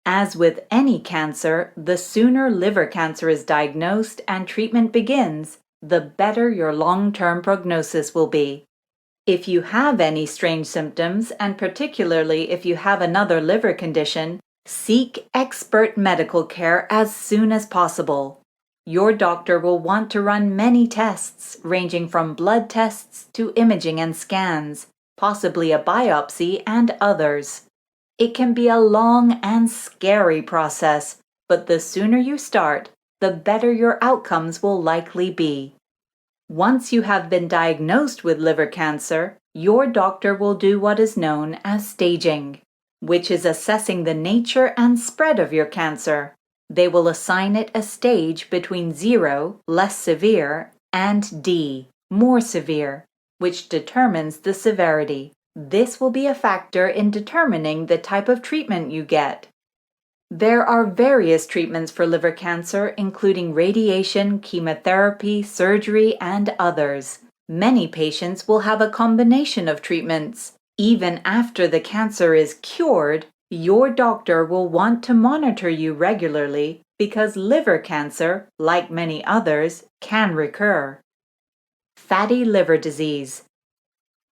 As with any cancer, the sooner liver cancer is diagnosed and treatment begins, the better your long-term prognosis will be. If you have any strange symptoms, and particularly if you have another liver condition, seek expert medical care as soon as possible. Your doctor will want to run many tests, ranging from blood tests to imaging and scans, possibly a biopsy and others. It can be a long and scary process, but the sooner you start, the better your outcomes will likely be. Once you have been diagnosed with liver cancer, your doctor will do what is known as staging, which is assessing the nature and spread of your cancer. They will assign it a stage between 0, less severe, and D, more severe, which determines the severity. This will be a factor in determining the type of treatment you get. There are various treatments for liver cancer, including radiation, chemotherapy, surgery, and others. Many patients will have a combination of treatments. Even after the cancer is cured, your doctor will want to monitor you regularly because liver cancer, like many others, can recur. Fatty liver disease.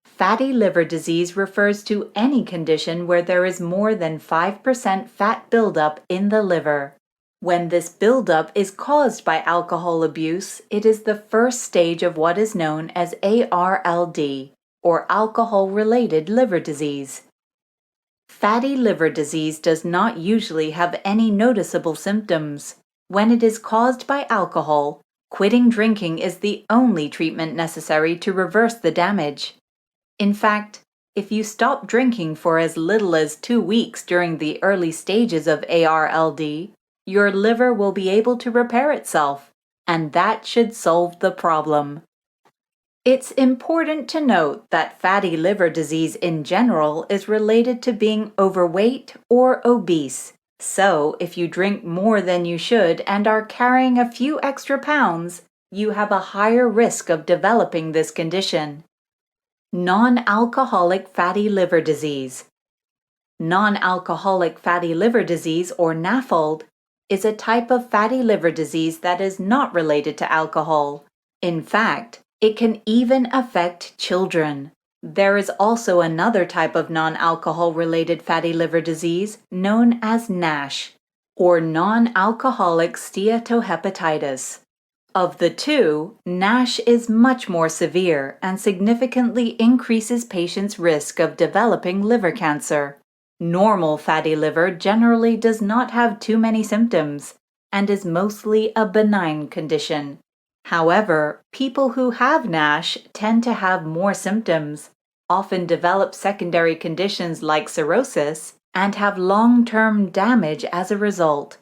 Fatty liver disease refers to any condition where there is more than 5% fat buildup in the liver. When this buildup is caused by alcohol abuse, it is the first stage of what is known as ARLD, or alcohol-related liver disease. Fatty liver disease does not usually have any noticeable symptoms. When it is caused by alcohol, quitting drinking is the only treatment necessary to reverse the damage. In fact, if you stop drinking for as little as 2 weeks during the early stages of ARLD, your liver will be able to repair itself, and that should solve the problem. It's important to note that fatty liver disease in general is related to being overweight or obese. So, if you drink more than you should and are carrying a few extra pounds, you have a higher risk of developing this condition. Non-alcoholic fatty liver disease. Non-alcoholic fatty liver disease, or NAFLD, is a type of fatty liver disease that is not related to alcohol. In fact, it can even affect children. There is also another type of non-alcohol related fatty liver disease known as NASH, or non-alcoholic steatohepatitis. Of the two, NASH is much more severe and significantly increases patients' risk of developing liver cancer. Normal fatty liver generally does not have too many symptoms and is mostly a benign condition. However, people who have NASH tend to have more symptoms, often develop secondary conditions like cirrhosis, and have long-term damage as a result.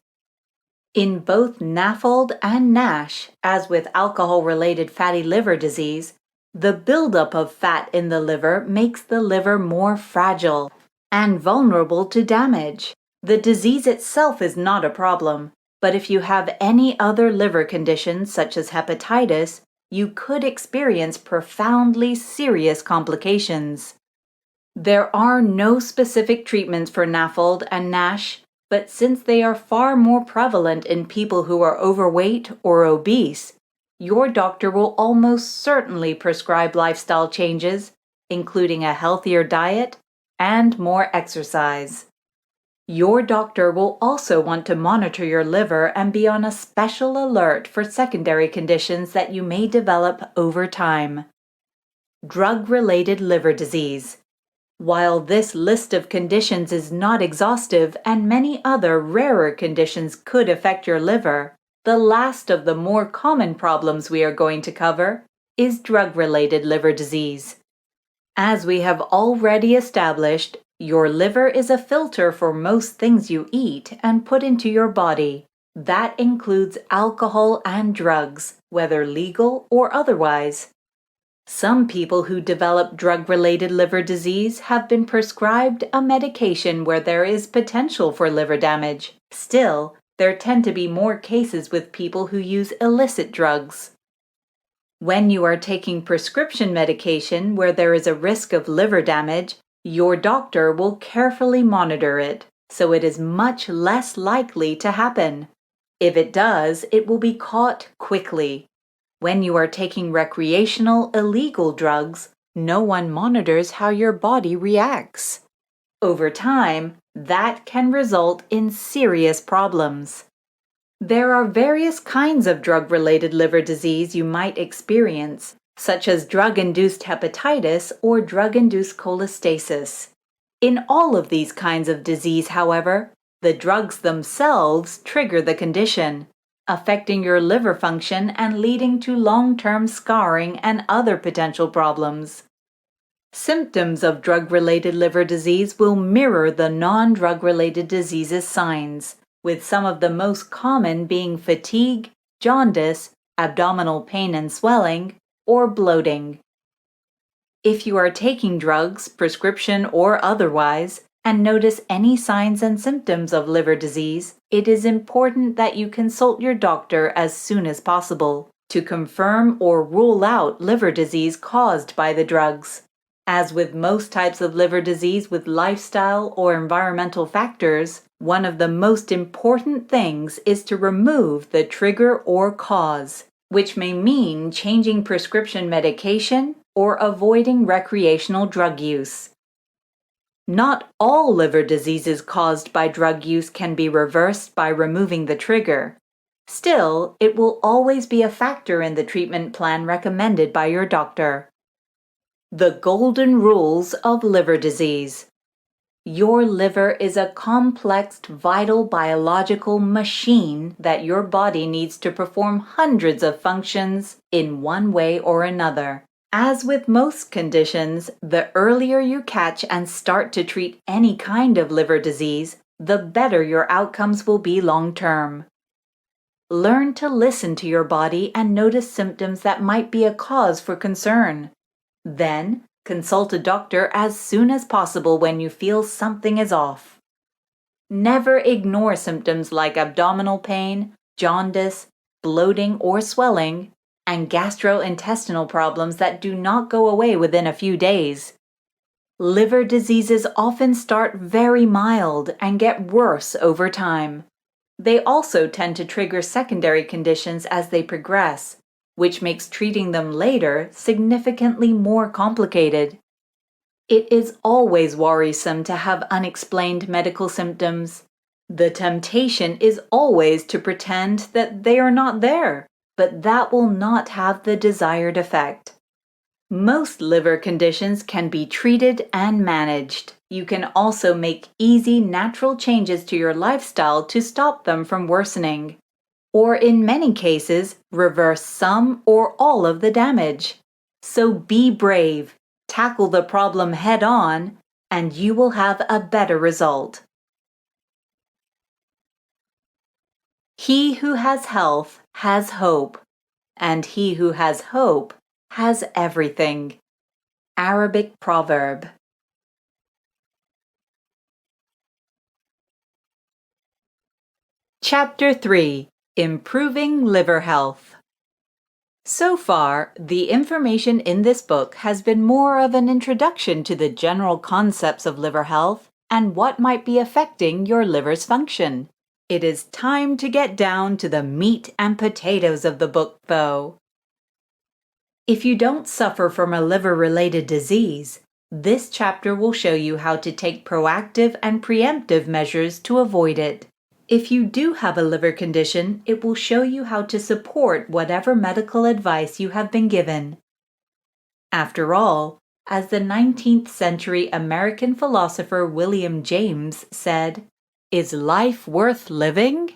In both NAFLD and NASH, as with alcohol-related fatty liver disease, the buildup of fat in the liver makes the liver more fragile and vulnerable to damage. The disease itself is not a problem, but if you have any other liver conditions such as hepatitis, you could experience profoundly serious complications. There are no specific treatments for NAFLD and NASH, but since they are far more prevalent in people who are overweight or obese, your doctor will almost certainly prescribe lifestyle changes, including a healthier diet and more exercise. Your doctor will also want to monitor your liver and be on a special alert for secondary conditions that you may develop over time. Drug-related liver disease. While this list of conditions is not exhaustive and many other rarer conditions could affect your liver, the last of the more common problems we are going to cover is drug-related liver disease. As we have already established, your liver is a filter for most things you eat and put into your body. That includes alcohol and drugs, whether legal or otherwise. Some people who develop drug-related liver disease have been prescribed a medication where there is potential for liver damage. Still, there tend to be more cases with people who use illicit drugs. When you are taking prescription medication where there is a risk of liver damage, your doctor will carefully monitor it, so it is much less likely to happen. If it does, it will be caught quickly. When you are taking recreational, illegal drugs, no one monitors how your body reacts. Over time, that can result in serious problems. There are various kinds of drug-related liver disease you might experience, such as drug-induced hepatitis or drug-induced cholestasis. In all of these kinds of disease, however, the drugs themselves trigger the condition, affecting your liver function and leading to long-term scarring and other potential problems. Symptoms of drug-related liver disease will mirror the non-drug-related disease's signs, with some of the most common being fatigue, jaundice, abdominal pain and swelling, or bloating. If you are taking drugs, prescription or otherwise, and notice any signs and symptoms of liver disease, it is important that you consult your doctor as soon as possible to confirm or rule out liver disease caused by the drugs. As with most types of liver disease with lifestyle or environmental factors, one of the most important things is to remove the trigger or cause, which may mean changing prescription medication or avoiding recreational drug use. Not all liver diseases caused by drug use can be reversed by removing the trigger. Still, it will always be a factor in the treatment plan recommended by your doctor. The Golden Rules of Liver Disease. Your liver is a complex, vital biological machine that your body needs to perform hundreds of functions in one way or another. As with most conditions, the earlier you catch and start to treat any kind of liver disease, the better your outcomes will be long term. Learn to listen to your body and notice symptoms that might be a cause for concern. Then, consult a doctor as soon as possible when you feel something is off. Never ignore symptoms like abdominal pain, jaundice, bloating or swelling, and gastrointestinal problems that do not go away within a few days. Liver diseases often start very mild and get worse over time. They also tend to trigger secondary conditions as they progress, which makes treating them later significantly more complicated. It is always worrisome to have unexplained medical symptoms. The temptation is always to pretend that they are not there, but that will not have the desired effect. Most liver conditions can be treated and managed. You can also make easy, natural changes to your lifestyle to stop them from worsening, or in many cases, reverse some or all of the damage. So be brave, tackle the problem head on, and you will have a better result. He who has health has hope, and he who has hope has everything. Arabic proverb. Chapter 3: Improving Liver Health. So far, the information in this book has been more of an introduction to the general concepts of liver health and what might be affecting your liver's function. It is time to get down to the meat and potatoes of the book, though. If you don't suffer from a liver-related disease, this chapter will show you how to take proactive and preemptive measures to avoid it. If you do have a liver condition, it will show you how to support whatever medical advice you have been given. After all, as the 19th century American philosopher William James said, "Is life worth living?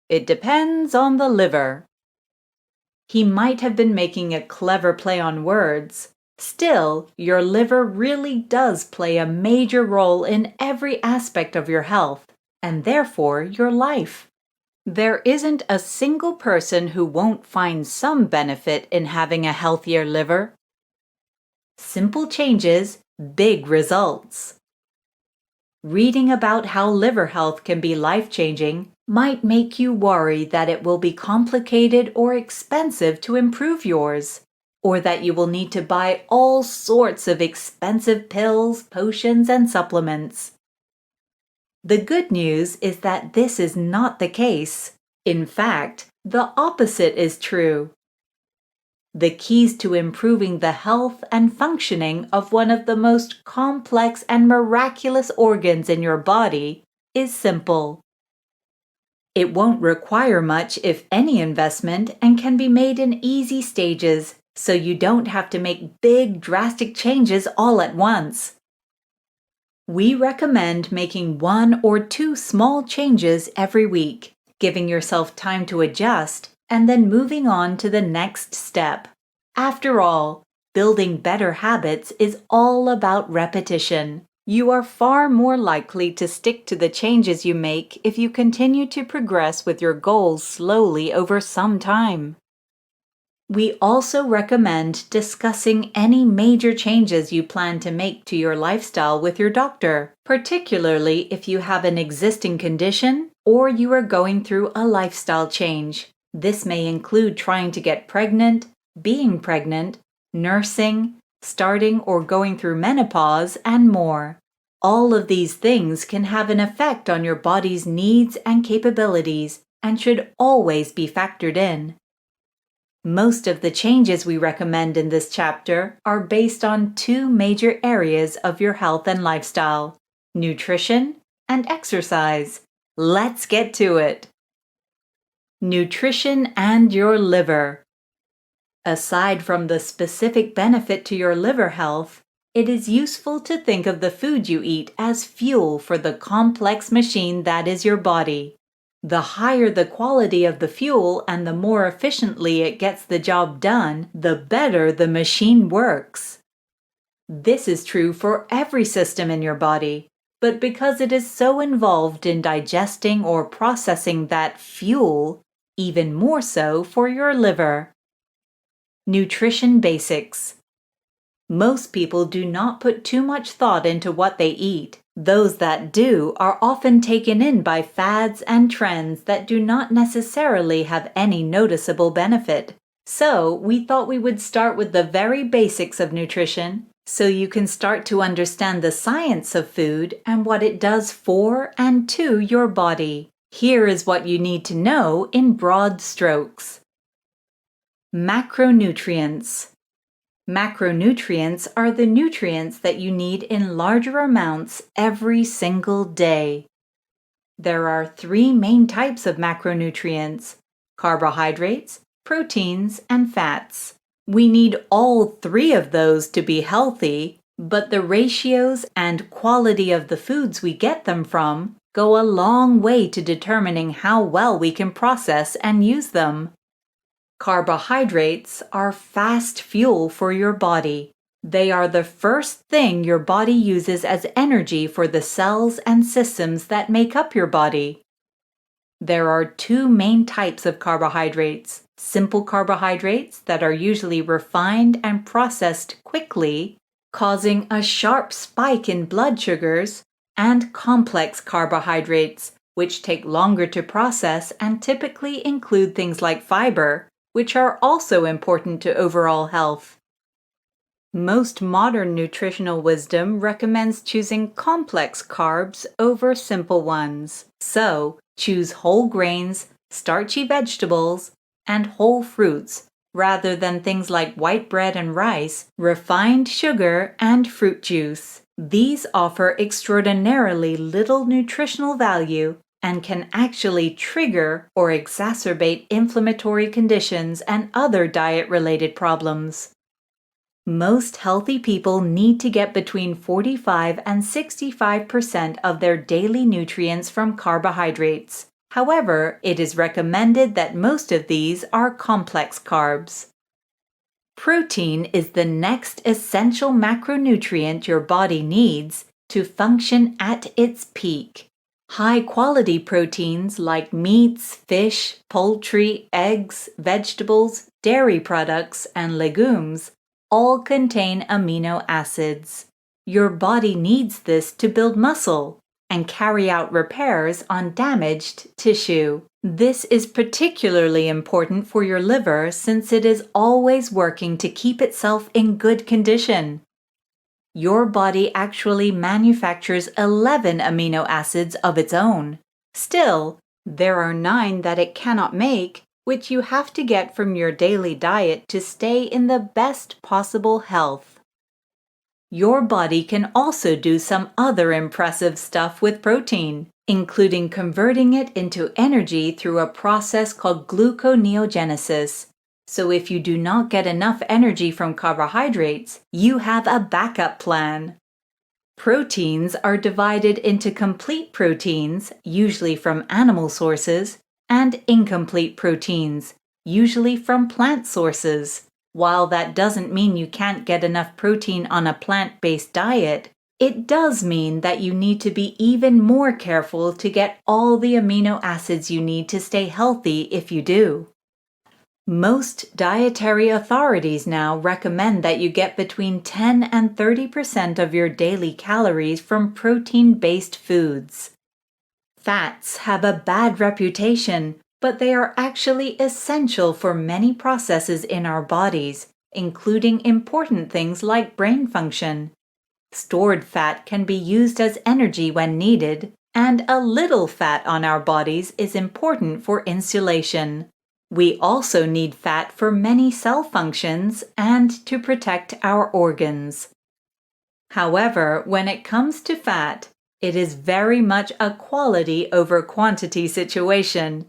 It depends on the liver." He might have been making a clever play on words. Still, your liver really does play a major role in every aspect of your health, and therefore your life. There isn't a single person who won't find some benefit in having a healthier liver. Simple changes, big results. Reading about how liver health can be life-changing might make you worry that it will be complicated or expensive to improve yours, or that you will need to buy all sorts of expensive pills, potions, and supplements. The good news is that this is not the case. In fact, the opposite is true. The keys to improving the health and functioning of one of the most complex and miraculous organs in your body is simple. It won't require much, if any, investment and can be made in easy stages, so you don't have to make big, drastic changes all at once. We recommend making 1 or 2 small changes every week, giving yourself time to adjust, and then moving on to the next step. After all, building better habits is all about repetition. You are far more likely to stick to the changes you make if you continue to progress with your goals slowly over some time. We also recommend discussing any major changes you plan to make to your lifestyle with your doctor, particularly if you have an existing condition or you are going through a lifestyle change. This may include trying to get pregnant, being pregnant, nursing, starting or going through menopause, and more. All of these things can have an effect on your body's needs and capabilities and should always be factored in. Most of the changes we recommend in this chapter are based on 2 major areas of your health and lifestyle: nutrition and exercise. Let's get to it. Nutrition and your liver. Aside from the specific benefit to your liver health, It is useful to think of the food you eat as fuel for the complex machine that is your body. The higher the quality of the fuel and the more efficiently it gets the job done, the better the machine works. This is true for every system in your body, but because it is so involved in digesting or processing that fuel, even more so for your liver. Nutrition basics. Most people do not put too much thought into what they eat. Those that do are often taken in by fads and trends that do not necessarily have any noticeable benefit. So, we thought we would start with the very basics of nutrition, so you can start to understand the science of food and what it does for and to your body. Here is what you need to know in broad strokes. Macronutrients. Macronutrients are the nutrients that you need in larger amounts every single day. There are 3 main types of macronutrients: carbohydrates, proteins, and fats. We need all 3 of those to be healthy, but the ratios and quality of the foods we get them from go a long way to determining how well we can process and use them. Carbohydrates are fast fuel for your body. They are the first thing your body uses as energy for the cells and systems that make up your body. There are 2 main types of carbohydrates: simple carbohydrates that are usually refined and processed quickly, causing a sharp spike in blood sugars, and complex carbohydrates, which take longer to process and typically include things like fiber, which are also important to overall health. Most modern nutritional wisdom recommends choosing complex carbs over simple ones. So, choose whole grains, starchy vegetables, and whole fruits, rather than things like white bread and rice, refined sugar, and fruit juice. These offer extraordinarily little nutritional value and can actually trigger or exacerbate inflammatory conditions and other diet-related problems. Most healthy people need to get between 45 and 65% of their daily nutrients from carbohydrates. However, it is recommended that most of these are complex carbs. Protein is the next essential macronutrient your body needs to function at its peak. High-quality proteins like meats, fish, poultry, eggs, vegetables, dairy products, and legumes all contain amino acids. Your body needs this to build muscle and carry out repairs on damaged tissue. This is particularly important for your liver since it is always working to keep itself in good condition. Your body actually manufactures 11 amino acids of its own. Still, there are 9 that it cannot make, which you have to get from your daily diet to stay in the best possible health. Your body can also do some other impressive stuff with protein, including converting it into energy through a process called gluconeogenesis. So if you do not get enough energy from carbohydrates, you have a backup plan. Proteins are divided into complete proteins, usually from animal sources, and incomplete proteins, usually from plant sources. While that doesn't mean you can't get enough protein on a plant-based diet, it does mean that you need to be even more careful to get all the amino acids you need to stay healthy if you do. Most dietary authorities now recommend that you get between 10 and 30% of your daily calories from protein-based foods. Fats have a bad reputation, but they are actually essential for many processes in our bodies, including important things like brain function. Stored fat can be used as energy when needed, and a little fat on our bodies is important for insulation. We also need fat for many cell functions and to protect our organs. However, when it comes to fat, it is very much a quality over quantity situation.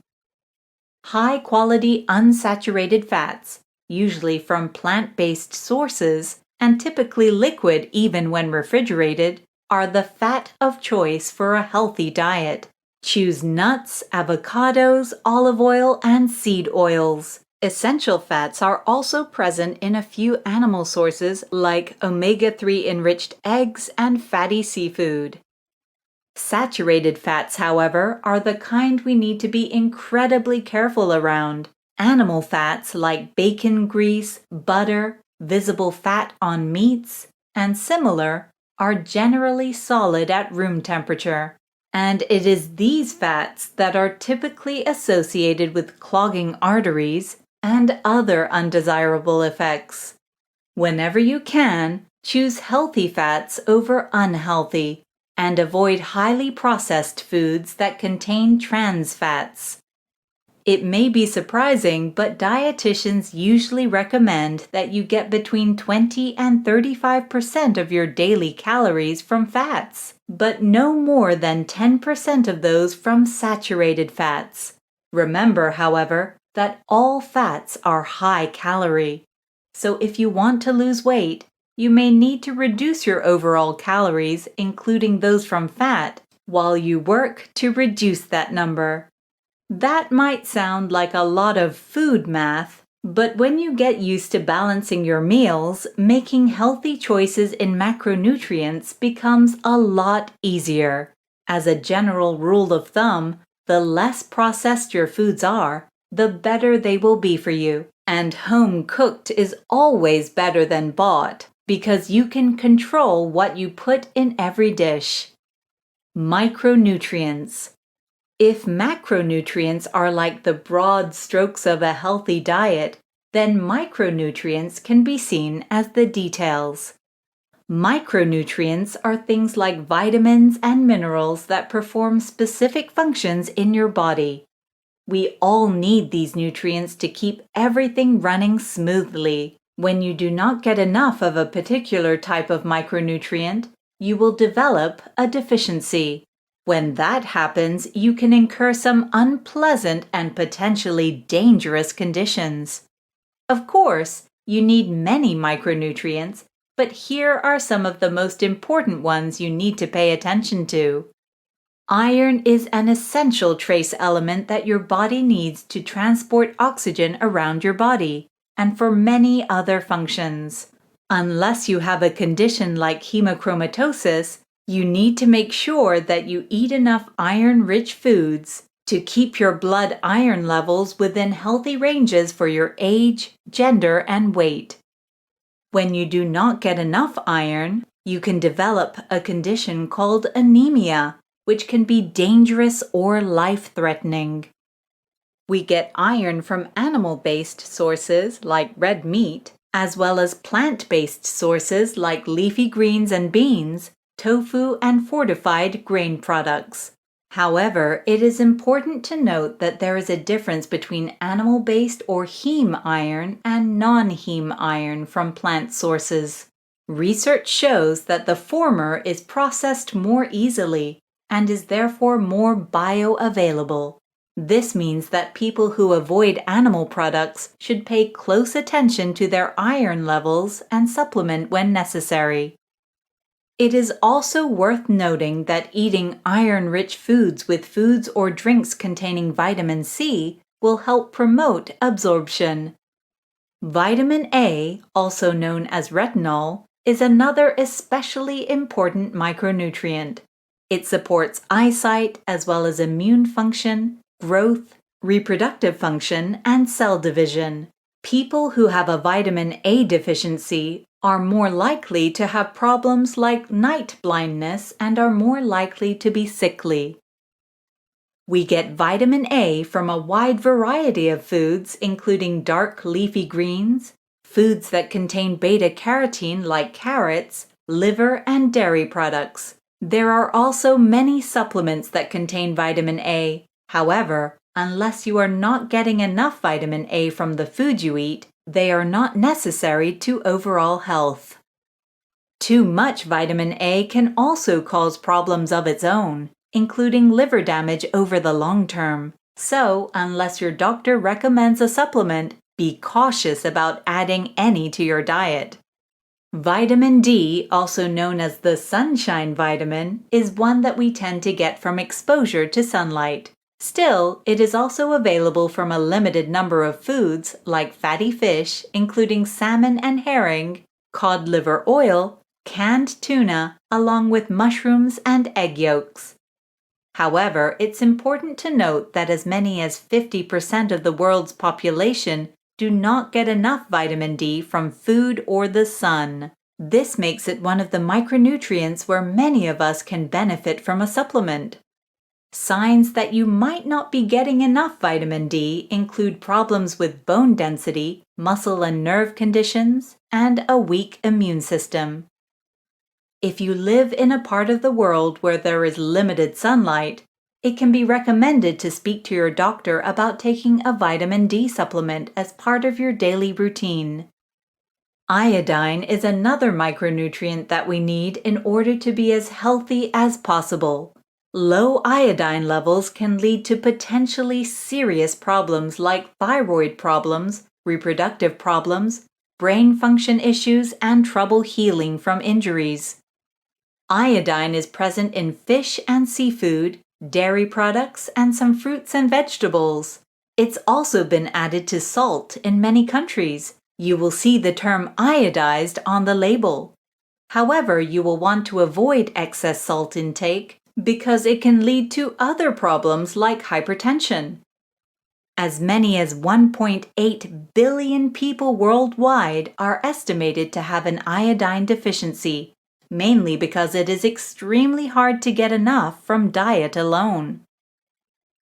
High-quality unsaturated fats, usually from plant-based sources, and typically liquid even when refrigerated, are the fat of choice for a healthy diet. Choose nuts, avocados, olive oil, and seed oils. Essential fats are also present in a few animal sources like omega-3 enriched eggs and fatty seafood. Saturated fats, however, are the kind we need to be incredibly careful around. Animal fats like bacon grease, butter, visible fat on meats, and similar are generally solid at room temperature. And it is these fats that are typically associated with clogging arteries and other undesirable effects. Whenever you can, choose healthy fats over unhealthy, and avoid highly processed foods that contain trans fats. It may be surprising, but dietitians usually recommend that you get between 20 and 35% of your daily calories from fats, but no more than 10% of those from saturated fats. Remember, however, that all fats are high calorie. So if you want to lose weight, you may need to reduce your overall calories, including those from fat, while you work to reduce that number. That might sound like a lot of food math, but when you get used to balancing your meals, making healthy choices in macronutrients becomes a lot easier. As a general rule of thumb, the less processed your foods are, the better they will be for you. And home cooked is always better than bought, because you can control what you put in every dish. Micronutrients. If macronutrients are like the broad strokes of a healthy diet, then micronutrients can be seen as the details. Micronutrients are things like vitamins and minerals that perform specific functions in your body. We all need these nutrients to keep everything running smoothly. When you do not get enough of a particular type of micronutrient, you will develop a deficiency. When that happens, you can incur some unpleasant and potentially dangerous conditions. Of course, you need many micronutrients, but here are some of the most important ones you need to pay attention to. Iron is an essential trace element that your body needs to transport oxygen around your body, and for many other functions. Unless you have a condition like hemochromatosis, you need to make sure that you eat enough iron-rich foods to keep your blood iron levels within healthy ranges for your age, gender, and weight. When you do not get enough iron, you can develop a condition called anemia, which can be dangerous or life-threatening. We get iron from animal-based sources like red meat, as well as plant-based sources like leafy greens and beans, tofu, and fortified grain products. However, it is important to note that there is a difference between animal-based or heme iron and non-heme iron from plant sources. Research shows that the former is processed more easily and is therefore more bioavailable. This means that people who avoid animal products should pay close attention to their iron levels and supplement when necessary. It is also worth noting that eating iron-rich foods with foods or drinks containing vitamin C will help promote absorption. Vitamin A, also known as retinol, is another especially important micronutrient. It supports eyesight as well as immune function, growth, reproductive function, and cell division. People who have a vitamin A deficiency are more likely to have problems like night blindness and are more likely to be sickly. We get vitamin A from a wide variety of foods, including dark leafy greens, foods that contain beta-carotene like carrots, liver, and dairy products. There are also many supplements that contain vitamin A. However, unless you are not getting enough vitamin A from the food you eat, they are not necessary to overall health. Too much vitamin A can also cause problems of its own, including liver damage over the long term. So, unless your doctor recommends a supplement, be cautious about adding any to your diet. Vitamin D, also known as the sunshine vitamin, is one that we tend to get from exposure to sunlight. Still, it is also available from a limited number of foods like fatty fish, including salmon and herring, cod liver oil, canned tuna, along with mushrooms and egg yolks. However, it's important to note that as many as 50% of the world's population do not get enough vitamin D from food or the sun. This makes it one of the micronutrients where many of us can benefit from a supplement. Signs that you might not be getting enough vitamin D include problems with bone density, muscle and nerve conditions, and a weak immune system. If you live in a part of the world where there is limited sunlight, it can be recommended to speak to your doctor about taking a vitamin D supplement as part of your daily routine. Iodine is another micronutrient that we need in order to be as healthy as possible. Low iodine levels can lead to potentially serious problems like thyroid problems, reproductive problems, brain function issues, and trouble healing from injuries. Iodine is present in fish and seafood, dairy products, and some fruits and vegetables. It's also been added to salt in many countries. You will see the term iodized on the label. However, you will want to avoid excess salt intake because it can lead to other problems like hypertension. As many as 1.8 billion people worldwide are estimated to have an iodine deficiency, mainly because it is extremely hard to get enough from diet alone.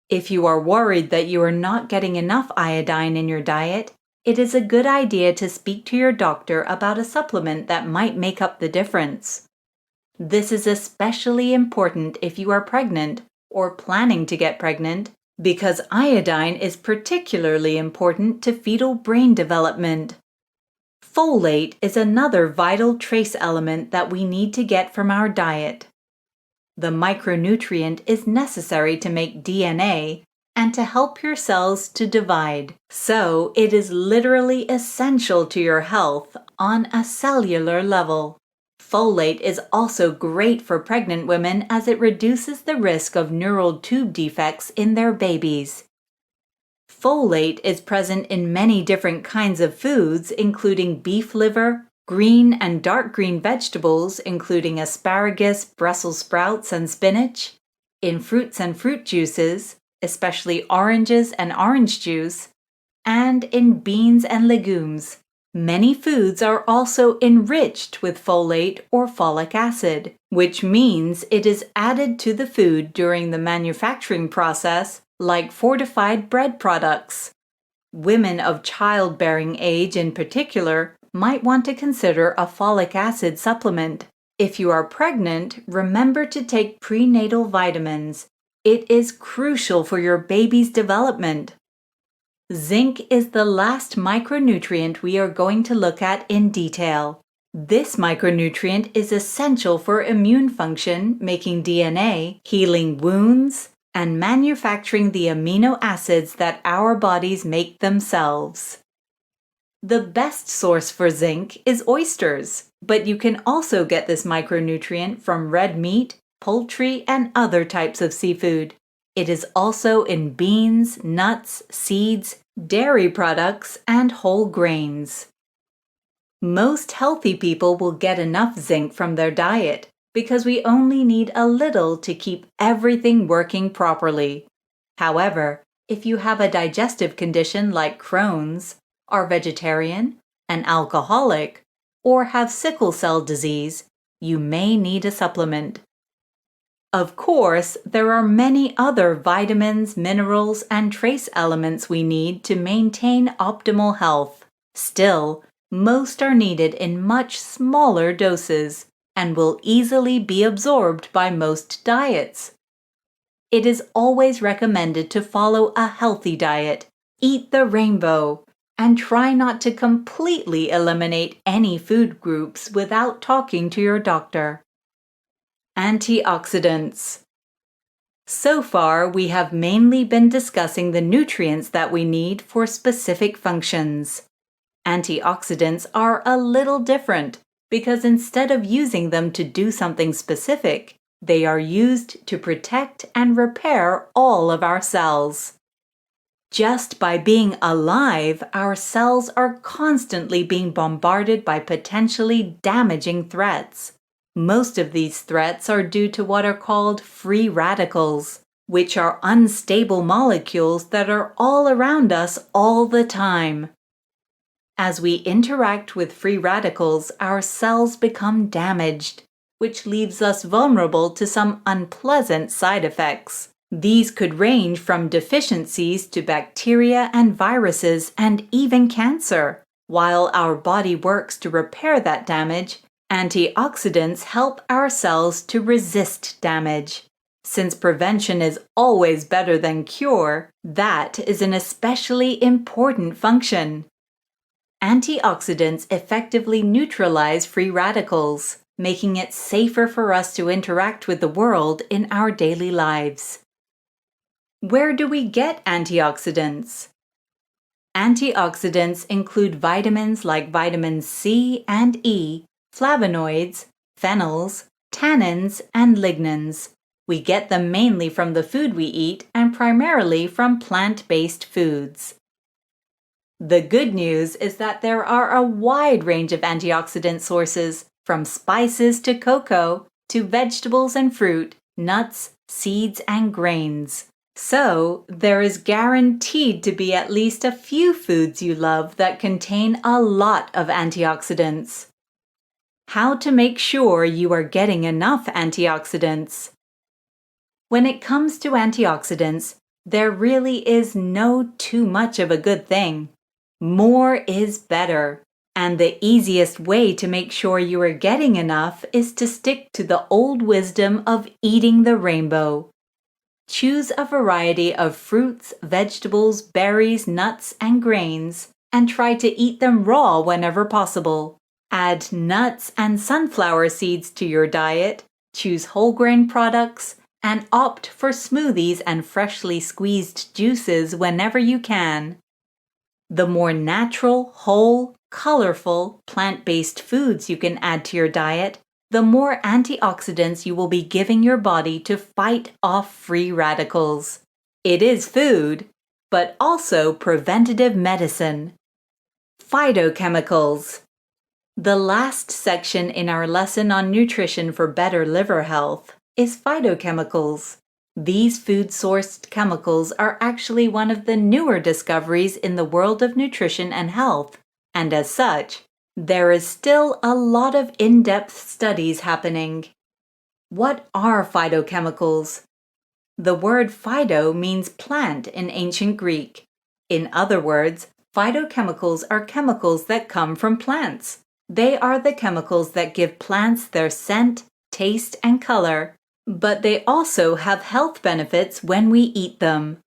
If you are worried that you are not getting enough iodine in your diet, it is a good idea to speak to your doctor about a supplement that might make up the difference. This is especially important if you are pregnant or planning to get pregnant, because iodine is particularly important to fetal brain development. Folate is another vital trace element that we need to get from our diet. The micronutrient is necessary to make DNA and to help your cells to divide, so it is literally essential to your health on a cellular level. Folate is also great for pregnant women as it reduces the risk of neural tube defects in their babies. Folate is present in many different kinds of foods, including beef liver, green and dark green vegetables, including asparagus, Brussels sprouts, and spinach, in fruits and fruit juices, especially oranges and orange juice, and in beans and legumes. Many foods are also enriched with folate or folic acid, which means it is added to the food during the manufacturing process, like fortified bread products. Women of childbearing age in particular might want to consider a folic acid supplement. If you are pregnant, remember to take prenatal vitamins. It is crucial for your baby's development. Zinc is the last micronutrient we are going to look at in detail. This micronutrient is essential for immune function, making DNA, healing wounds, and manufacturing the amino acids that our bodies make themselves. The best source for zinc is oysters, but you can also get this micronutrient from red meat, poultry, and other types of seafood. It is also in beans, nuts, seeds, dairy products, and whole grains. Most healthy people will get enough zinc from their diet because we only need a little to keep everything working properly. However, if you have a digestive condition like Crohn's, are vegetarian, an alcoholic, or have sickle cell disease, you may need a supplement. Of course, there are many other vitamins, minerals, and trace elements we need to maintain optimal health. Still, most are needed in much smaller doses and will easily be absorbed by most diets. It is always recommended to follow a healthy diet, eat the rainbow, and try not to completely eliminate any food groups without talking to your doctor. Antioxidants. So far, we have mainly been discussing the nutrients that we need for specific functions. Antioxidants are a little different because instead of using them to do something specific, they are used to protect and repair all of our cells. Just by being alive, our cells are constantly being bombarded by potentially damaging threats. Most of these threats are due to what are called free radicals, which are unstable molecules that are all around us all the time. As we interact with free radicals, our cells become damaged, which leaves us vulnerable to some unpleasant side effects. These could range from deficiencies to bacteria and viruses and even cancer. While our body works to repair that damage, antioxidants help our cells to resist damage. Since prevention is always better than cure, that is an especially important function. Antioxidants effectively neutralize free radicals, making it safer for us to interact with the world in our daily lives. Where do we get antioxidants? Antioxidants include vitamins like vitamins C and E, flavonoids, phenols, tannins, and lignans. We get them mainly from the food we eat and primarily from plant-based foods. The good news is that there are a wide range of antioxidant sources, from spices to cocoa, to vegetables and fruit, nuts, seeds, and grains. So, there is guaranteed to be at least a few foods you love that contain a lot of antioxidants. How to make sure you are getting enough antioxidants? When it comes to antioxidants, there really is no too much of a good thing. More is better, and the easiest way to make sure you are getting enough is to stick to the old wisdom of eating the rainbow. Choose a variety of fruits, vegetables, berries, nuts, and grains, and try to eat them raw whenever possible. Add nuts and sunflower seeds to your diet, choose whole grain products, and opt for smoothies and freshly squeezed juices whenever you can. The more natural, whole, colorful, plant-based foods you can add to your diet, the more antioxidants you will be giving your body to fight off free radicals. It is food, but also preventative medicine. Phytochemicals. The last section in our lesson on nutrition for better liver health is phytochemicals. These food-sourced chemicals are actually one of the newer discoveries in the world of nutrition and health, and as such, there is still a lot of in-depth studies happening. What are phytochemicals? The word phyto means plant in ancient Greek. In other words, phytochemicals are chemicals that come from plants. They are the chemicals that give plants their scent, taste, and color, but they also have health benefits when we eat them.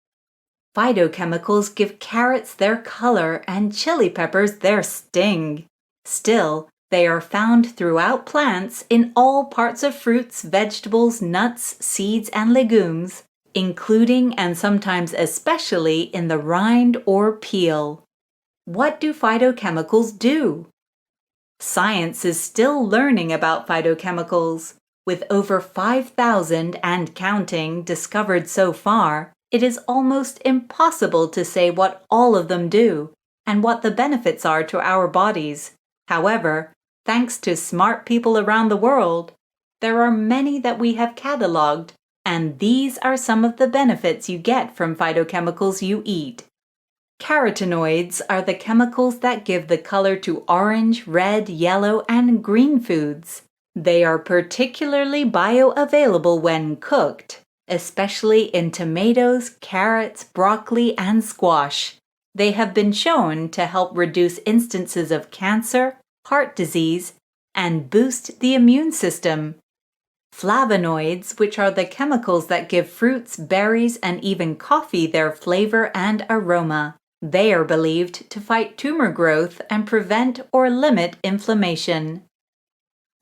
Phytochemicals give carrots their color and chili peppers their sting. Still, they are found throughout plants in all parts of fruits, vegetables, nuts, seeds, and legumes, including and sometimes especially in the rind or peel. What do phytochemicals do? Science is still learning about phytochemicals. With over 5,000 and counting discovered so far, it is almost impossible to say what all of them do and what the benefits are to our bodies. However, thanks to smart people around the world, there are many that we have cataloged, and these are some of the benefits you get from phytochemicals you eat. Carotenoids are the chemicals that give the color to orange, red, yellow, and green foods. They are particularly bioavailable when cooked, especially in tomatoes, carrots, broccoli, and squash. They have been shown to help reduce instances of cancer, heart disease, and boost the immune system. Flavonoids, which are the chemicals that give fruits, berries, and even coffee their flavor and aroma. They are believed to fight tumor growth and prevent or limit inflammation.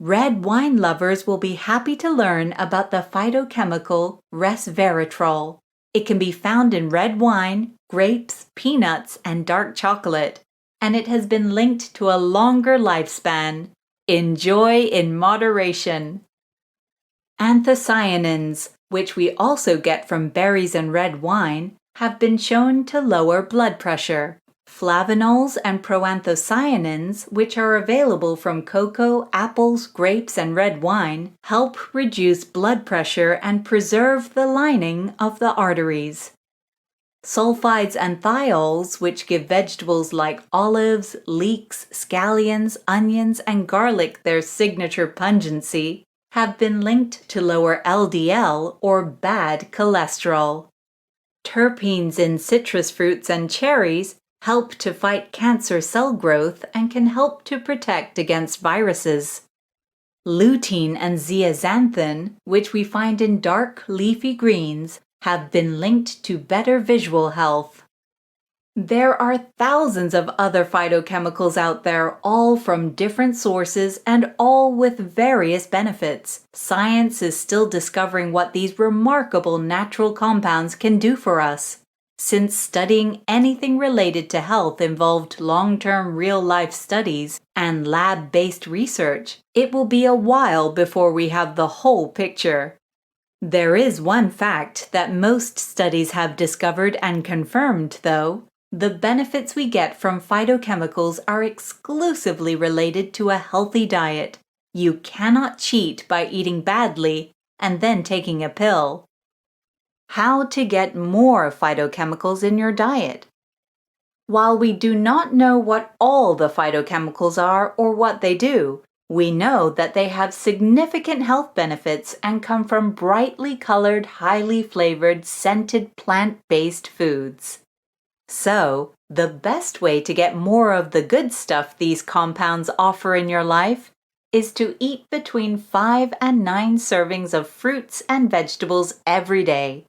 Red wine lovers will be happy to learn about the phytochemical resveratrol. It can be found in red wine, grapes, peanuts, and dark chocolate, and it has been linked to a longer lifespan. Enjoy in moderation. Anthocyanins, which we also get from berries and red wine, have been shown to lower blood pressure. Flavanols and proanthocyanins, which are available from cocoa, apples, grapes, and red wine, help reduce blood pressure and preserve the lining of the arteries. Sulfides and thiols, which give vegetables like olives, leeks, scallions, onions, and garlic their signature pungency, have been linked to lower LDL or bad cholesterol. Terpenes in citrus fruits and cherries help to fight cancer cell growth and can help to protect against viruses. Lutein and zeaxanthin, which we find in dark leafy greens, have been linked to better visual health. There are thousands of other phytochemicals out there, all from different sources and all with various benefits. Science is still discovering what these remarkable natural compounds can do for us. Since studying anything related to health involved long-term real-life studies and lab-based research, it will be a while before we have the whole picture. There is one fact that most studies have discovered and confirmed, though. The benefits we get from phytochemicals are exclusively related to a healthy diet. You cannot cheat by eating badly and then taking a pill. How to get more phytochemicals in your diet? While we do not know what all the phytochemicals are or what they do, we know that they have significant health benefits and come from brightly colored, highly flavored, scented plant-based foods. So, the best way to get more of the good stuff these compounds offer in your life is to eat between 5 and 9 servings of fruits and vegetables every day,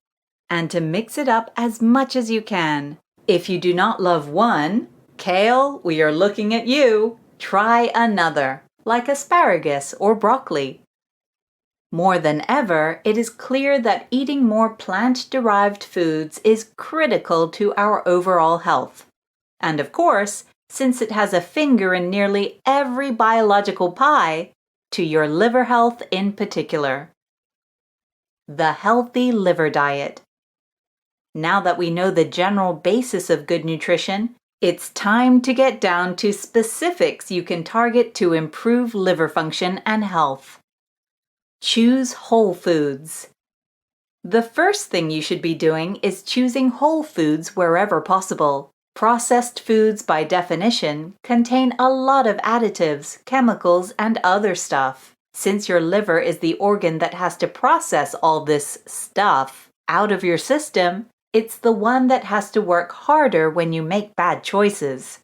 and to mix it up as much as you can. If you do not love one, kale, we are looking at you. Try another, like asparagus or broccoli. More than ever, it is clear that eating more plant-derived foods is critical to our overall health. And of course, since it has a finger in nearly every biological pie, to your liver health in particular. The healthy liver diet. Now that we know the general basis of good nutrition, it's time to get down to specifics you can target to improve liver function and health. Choose whole foods. The first thing you should be doing is choosing whole foods wherever possible. Processed foods, by definition, contain a lot of additives, chemicals, and other stuff. Since your liver is the organ that has to process all this stuff out of your system, it's the one that has to work harder when you make bad choices.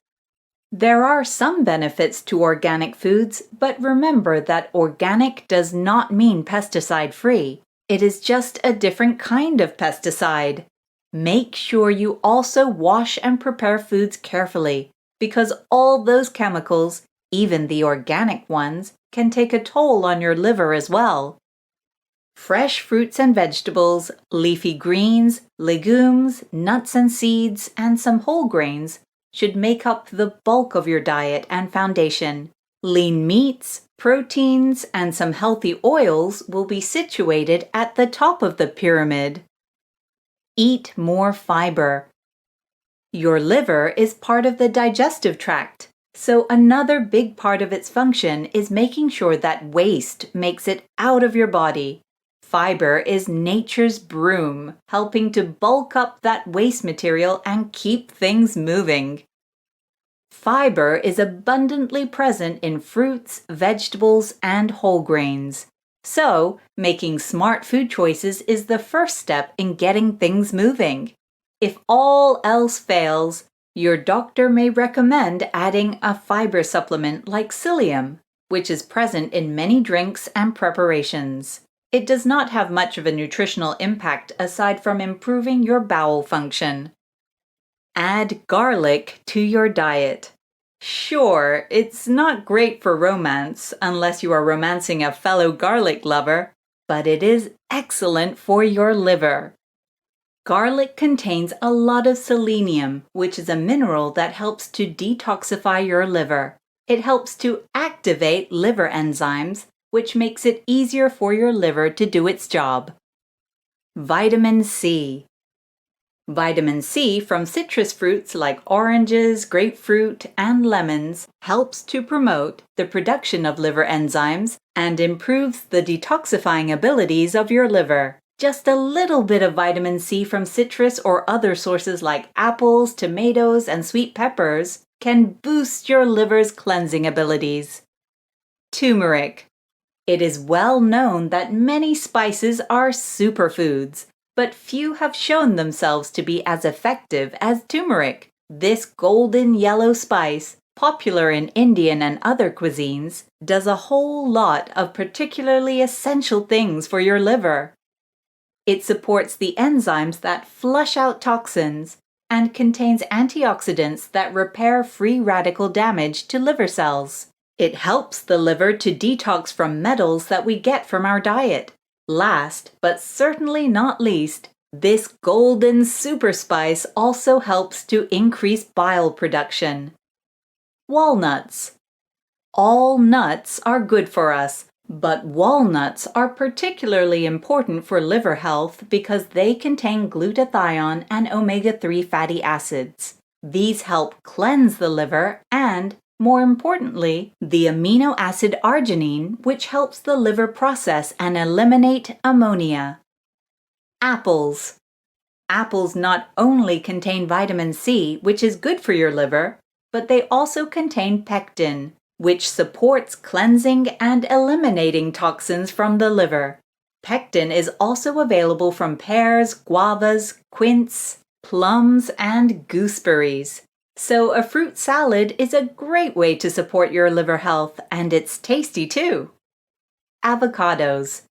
There are some benefits to organic foods, but remember that organic does not mean pesticide-free. It is just a different kind of pesticide. Make sure you also wash and prepare foods carefully, because all those chemicals, even the organic ones, can take a toll on your liver as well. Fresh fruits and vegetables, leafy greens, legumes, nuts and seeds, and some whole grains should make up the bulk of your diet and foundation. Lean meats, proteins, and some healthy oils will be situated at the top of the pyramid. Eat more fiber. Your liver is part of the digestive tract, so another big part of its function is making sure that waste makes it out of your body. Fiber is nature's broom, helping to bulk up that waste material and keep things moving. Fiber is abundantly present in fruits, vegetables, and whole grains. So, making smart food choices is the first step in getting things moving. If all else fails, your doctor may recommend adding a fiber supplement like psyllium, which is present in many drinks and preparations. It does not have much of a nutritional impact aside from improving your bowel function. Add garlic to your diet. Sure, it's not great for romance unless you are romancing a fellow garlic lover, but it is excellent for your liver. Garlic contains a lot of selenium, which is a mineral that helps to detoxify your liver. It helps to activate liver enzymes, which makes it easier for your liver to do its job. Vitamin C. Vitamin C from citrus fruits like oranges, grapefruit, and lemons helps to promote the production of liver enzymes and improves the detoxifying abilities of your liver. Just a little bit of vitamin C from citrus or other sources like apples, tomatoes, and sweet peppers can boost your liver's cleansing abilities. Turmeric. It is well known that many spices are superfoods, but few have shown themselves to be as effective as turmeric. This golden yellow spice, popular in Indian and other cuisines, does a whole lot of particularly essential things for your liver. It supports the enzymes that flush out toxins and contains antioxidants that repair free radical damage to liver cells. It helps the liver to detox from metals that we get from our diet. Last, but certainly not least, this golden super spice also helps to increase bile production. Walnuts. All nuts are good for us, but walnuts are particularly important for liver health because they contain glutathione and omega-3 fatty acids. These help cleanse the liver and, more importantly, the amino acid arginine, which helps the liver process and eliminate ammonia. Apples. Apples not only contain vitamin C, which is good for your liver, but they also contain pectin, which supports cleansing and eliminating toxins from the liver. Pectin is also available from pears, guavas, quince, plums, and gooseberries. So a fruit salad is a great way to support your liver health, and it's tasty too. Avocados.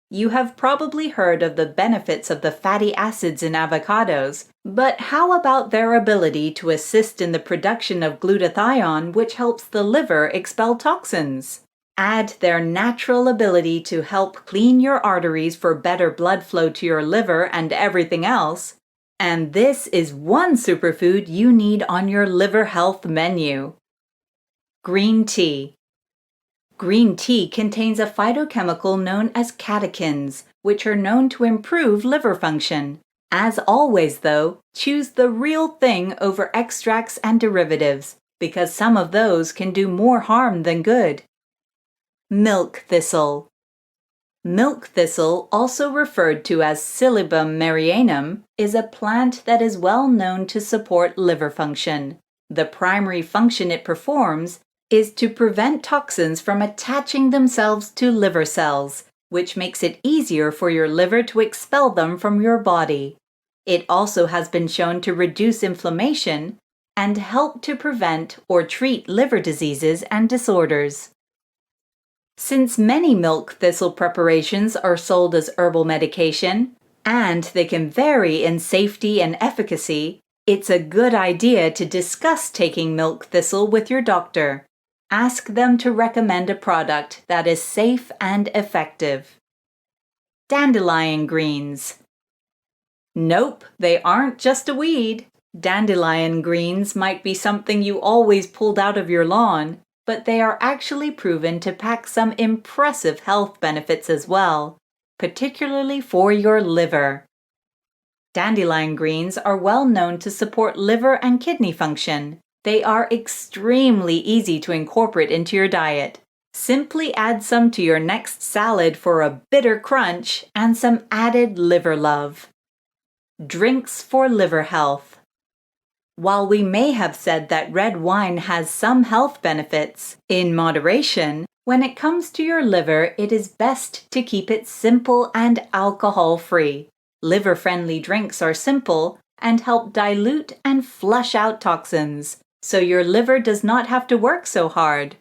You have probably heard of the benefits of the fatty acids in avocados, but how about their ability to assist in the production of glutathione, which helps the liver expel toxins? Add their natural ability to help clean your arteries for better blood flow to your liver and everything else, and this is one superfood you need on your liver health menu. Green tea. Green tea contains a phytochemical known as catechins, which are known to improve liver function. As always, though, choose the real thing over extracts and derivatives, because some of those can do more harm than good. Milk thistle. Milk thistle, also referred to as Silybum marianum, is a plant that is well known to support liver function. The primary function it performs is to prevent toxins from attaching themselves to liver cells, which makes it easier for your liver to expel them from your body. It also has been shown to reduce inflammation and help to prevent or treat liver diseases and disorders. Since many milk thistle preparations are sold as herbal medication, and they can vary in safety and efficacy, it's a good idea to discuss taking milk thistle with your doctor. Ask them to recommend a product that is safe and effective. Dandelion greens. Nope, they aren't just a weed. Dandelion greens might be something you always pulled out of your lawn, but they are actually proven to pack some impressive health benefits as well, particularly for your liver. Dandelion greens are well known to support liver and kidney function. They are extremely easy to incorporate into your diet. Simply add some to your next salad for a bitter crunch and some added liver love. Drinks for liver health. While we may have said that red wine has some health benefits, in moderation, when it comes to your liver, it is best to keep it simple and alcohol-free. Liver-friendly drinks are simple and help dilute and flush out toxins, so your liver does not have to work so hard.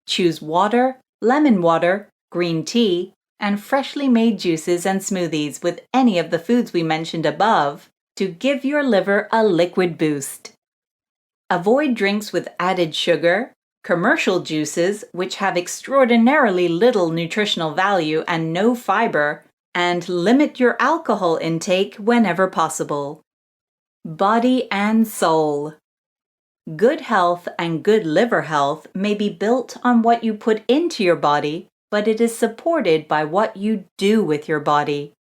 Choose water, lemon water, green tea, and freshly made juices and smoothies with any of the foods we mentioned above to give your liver a liquid boost. Avoid drinks with added sugar, commercial juices which have extraordinarily little nutritional value and no fiber, and limit your alcohol intake whenever possible. Body and soul. Good health and good liver health may be built on what you put into your body, but it is supported by what you do with your body.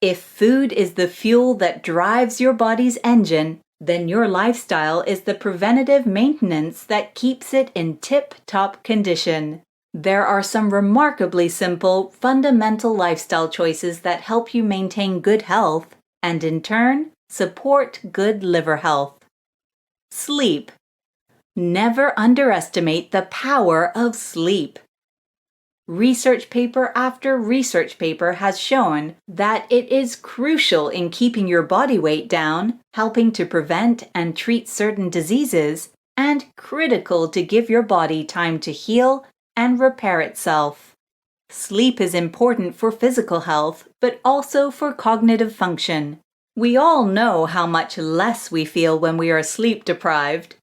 If food is the fuel that drives your body's engine, then your lifestyle is the preventative maintenance that keeps it in tip-top condition. There are some remarkably simple, fundamental lifestyle choices that help you maintain good health and, in turn, support good liver health. Sleep. Never underestimate the power of sleep. Research paper after research paper has shown that it is crucial in keeping your body weight down, helping to prevent and treat certain diseases, and critical to give your body time to heal and repair itself. Sleep is important for physical health, but also for cognitive function. We all know how much less we feel when we are sleep deprived.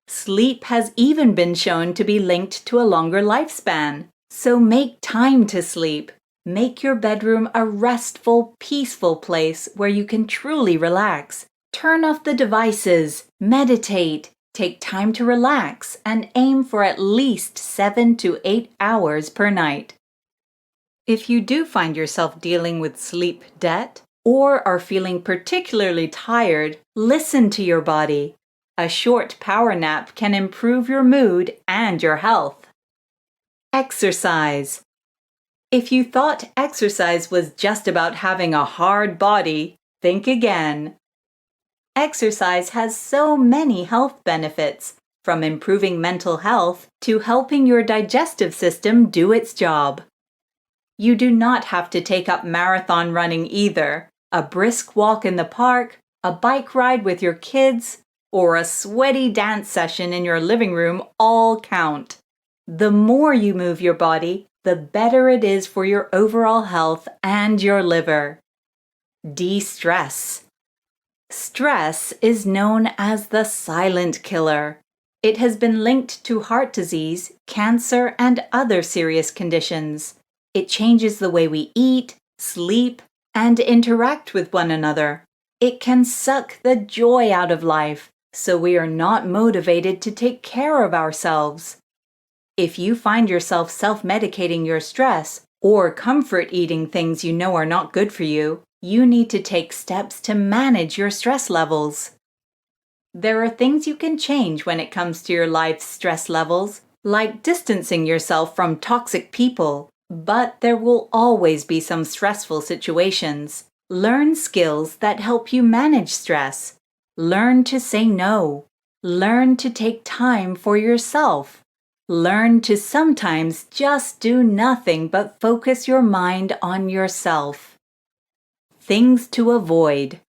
Sleep has even been shown to be linked to a longer lifespan. So make time to sleep. Make your bedroom a restful, peaceful place where you can truly relax. Turn off the devices, meditate, take time to relax, and aim for at least 7 to 8 hours per night. If you do find yourself dealing with sleep debt or are feeling particularly tired, listen to your body. A short power nap can improve your mood and your health. Exercise. If you thought exercise was just about having a hard body, think again. Exercise has so many health benefits, from improving mental health to helping your digestive system do its job. You do not have to take up marathon running either. A brisk walk in the park, a bike ride with your kids, or a sweaty dance session in your living room all count. The more you move your body, the better it is for your overall health and your liver. De-stress. Stress is known as the silent killer. It has been linked to heart disease, cancer, and other serious conditions. It changes the way we eat, sleep, and interact with one another. It can suck the joy out of life, so we are not motivated to take care of ourselves. If you find yourself self-medicating your stress or comfort eating things you know are not good for you, you need to take steps to manage your stress levels. There are things you can change when it comes to your life's stress levels, like distancing yourself from toxic people, but there will always be some stressful situations. Learn skills that help you manage stress. Learn to say no. Learn to take time for yourself. Learn to sometimes just do nothing but focus your mind on yourself. Things to avoid.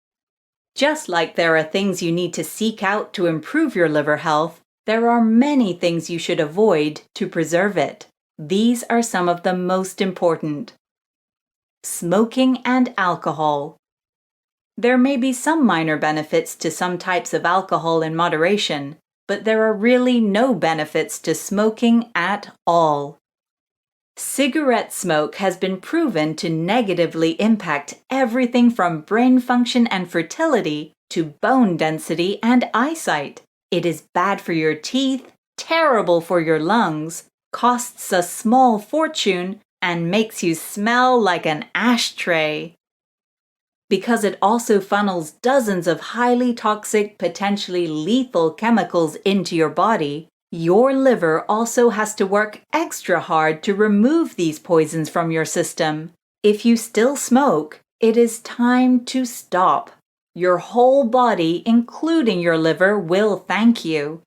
Just like there are things you need to seek out to improve your liver health, there are many things you should avoid to preserve it. These are some of the most important. Smoking and alcohol. There may be some minor benefits to some types of alcohol in moderation, but there are really no benefits to smoking at all. Cigarette smoke has been proven to negatively impact everything from brain function and fertility to bone density and eyesight. It is bad for your teeth, terrible for your lungs, costs a small fortune, and makes you smell like an ashtray. Because it also funnels dozens of highly toxic, potentially lethal chemicals into your body, your liver also has to work extra hard to remove these poisons from your system. If you still smoke, it is time to stop. Your whole body, including your liver, will thank you.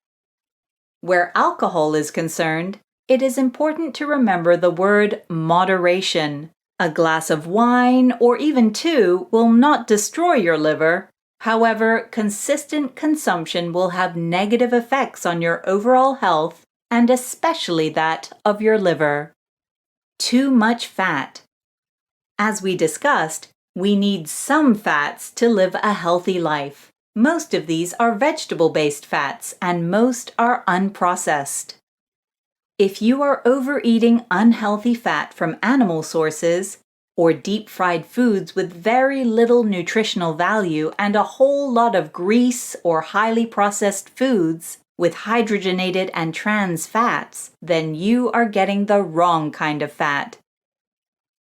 Where alcohol is concerned, it is important to remember the word moderation. A glass of wine, or even two, will not destroy your liver. However, consistent consumption will have negative effects on your overall health, and especially that of your liver. Too much fat. As we discussed, we need some fats to live a healthy life. Most of these are vegetable-based fats, and most are unprocessed. If you are overeating unhealthy fat from animal sources, or deep-fried foods with very little nutritional value and a whole lot of grease or highly processed foods with hydrogenated and trans fats, then you are getting the wrong kind of fat.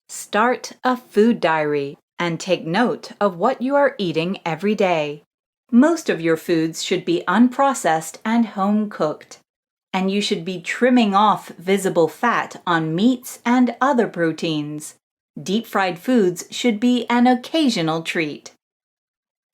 Start a food diary and take note of what you are eating every day. Most of your foods should be unprocessed and home-cooked, and you should be trimming off visible fat on meats and other proteins. Deep-fried foods should be an occasional treat.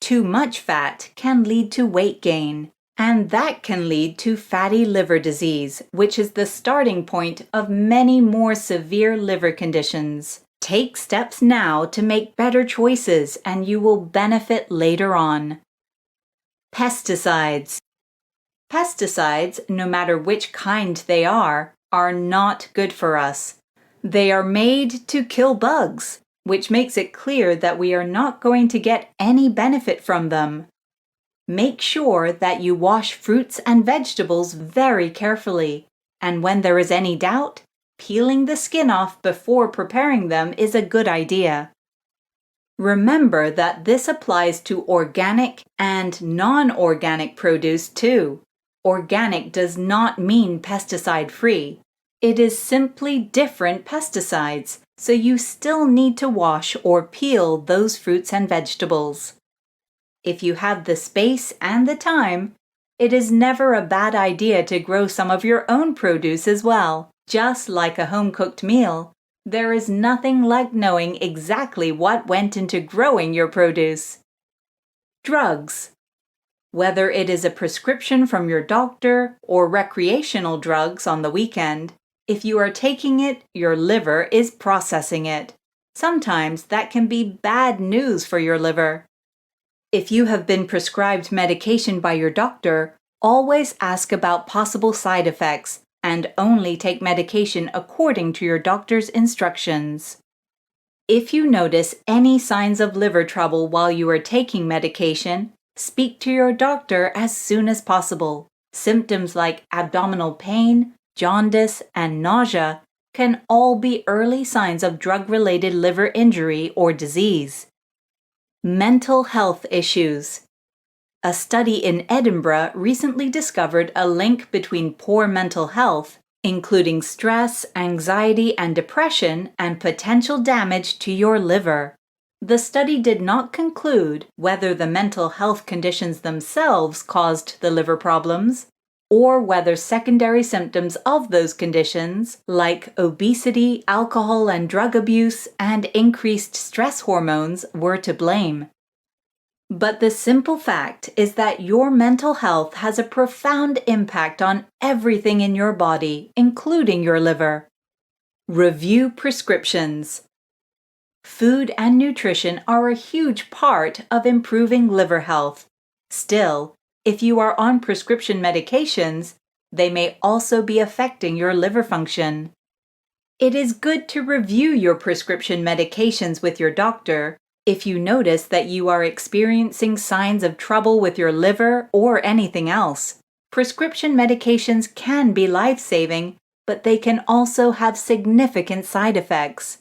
Too much fat can lead to weight gain, and that can lead to fatty liver disease, which is the starting point of many more severe liver conditions. Take steps now to make better choices, and you will benefit later on. Pesticides. Pesticides, no matter which kind they are not good for us. They are made to kill bugs, which makes it clear that we are not going to get any benefit from them. Make sure that you wash fruits and vegetables very carefully, and when there is any doubt, peeling the skin off before preparing them is a good idea. Remember that this applies to organic and non-organic produce too. Organic does not mean pesticide-free. It is simply different pesticides, so you still need to wash or peel those fruits and vegetables. If you have the space and the time, it is never a bad idea to grow some of your own produce as well. Just like a home-cooked meal, there is nothing like knowing exactly what went into growing your produce. Drugs. Whether it is a prescription from your doctor or recreational drugs on the weekend, if you are taking it, your liver is processing it. Sometimes that can be bad news for your liver. If you have been prescribed medication by your doctor, always ask about possible side effects and only take medication according to your doctor's instructions. If you notice any signs of liver trouble while you are taking medication, speak to your doctor as soon as possible. Symptoms like abdominal pain, jaundice, and nausea can all be early signs of drug-related liver injury or disease. Mental health issues. A study in Edinburgh recently discovered a link between poor mental health, including stress, anxiety, and depression, and potential damage to your liver. The study did not conclude whether the mental health conditions themselves caused the liver problems, or whether secondary symptoms of those conditions, like obesity, alcohol and drug abuse, and increased stress hormones, were to blame. But the simple fact is that your mental health has a profound impact on everything in your body, including your liver. Review prescriptions. Food and nutrition are a huge part of improving liver health. Still, if you are on prescription medications, they may also be affecting your liver function. It is good to review your prescription medications with your doctor if you notice that you are experiencing signs of trouble with your liver or anything else. Prescription medications can be life-saving, but they can also have significant side effects.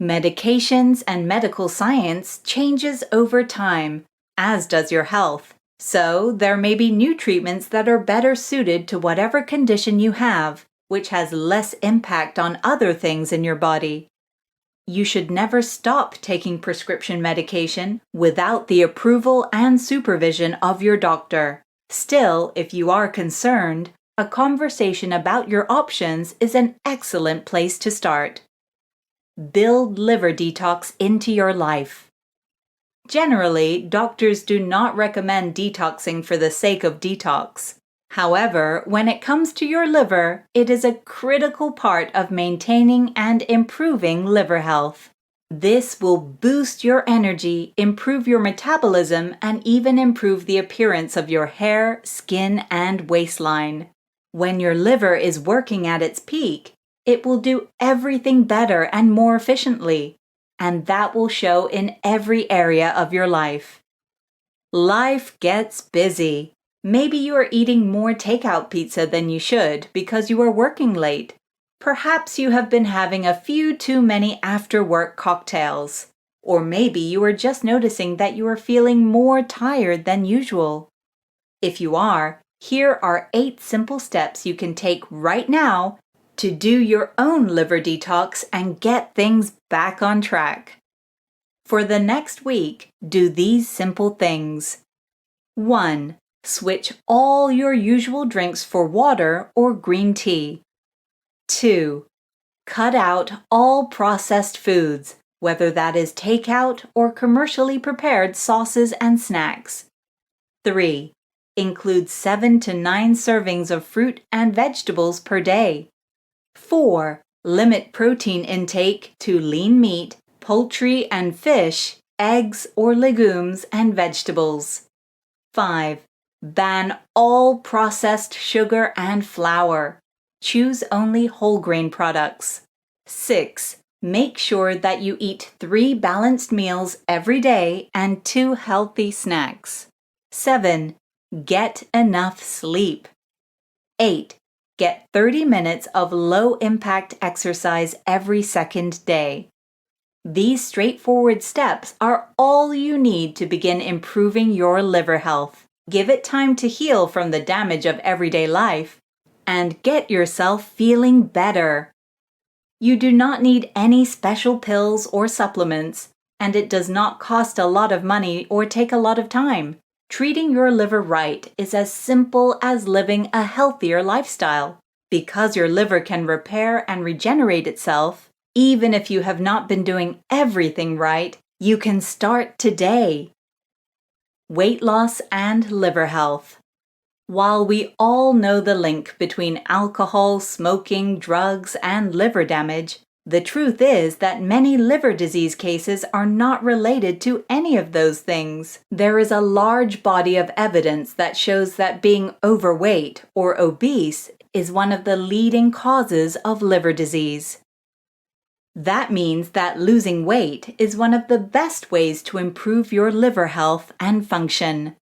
Medications and medical science changes over time, as does your health. So, there may be new treatments that are better suited to whatever condition you have, which has less impact on other things in your body. You should never stop taking prescription medication without the approval and supervision of your doctor. Still, if you are concerned, a conversation about your options is an excellent place to start. Build liver detox into your life. Generally, doctors do not recommend detoxing for the sake of detox. However, when it comes to your liver, it is a critical part of maintaining and improving liver health. This will boost your energy, improve your metabolism, and even improve the appearance of your hair, skin, and waistline. When your liver is working at its peak, it will do everything better and more efficiently, and that will show in every area of your life. Life gets busy. Maybe you are eating more takeout pizza than you should because you are working late. Perhaps you have been having a few too many after-work cocktails. Or maybe you are just noticing that you are feeling more tired than usual. If you are, here are 8 simple steps you can take right now to do your own liver detox and get things back on track. For the next week, do these simple things. 1. Switch all your usual drinks for water or green tea. 2. Cut out all processed foods, whether that is takeout or commercially prepared sauces and snacks. 3. Include 7 to 9 servings of fruit and vegetables per day. 4. Limit protein intake to lean meat, poultry and fish, eggs or legumes and vegetables. 5. Ban all processed sugar and flour. Choose only whole grain products. 6. Make sure that you eat 3 balanced meals every day and 2 healthy snacks. 7. Get enough sleep. 8. Get 30 minutes of low-impact exercise every second day. These straightforward steps are all you need to begin improving your liver health. Give it time to heal from the damage of everyday life and get yourself feeling better. You do not need any special pills or supplements, and it does not cost a lot of money or take a lot of time. Treating your liver right is as simple as living a healthier lifestyle. Because your liver can repair and regenerate itself, even if you have not been doing everything right, you can start today. Weight loss and liver health. While we all know the link between alcohol, smoking, drugs, and liver damage, the truth is that many liver disease cases are not related to any of those things. There is a large body of evidence that shows that being overweight or obese is one of the leading causes of liver disease. That means that losing weight is one of the best ways to improve your liver health and function.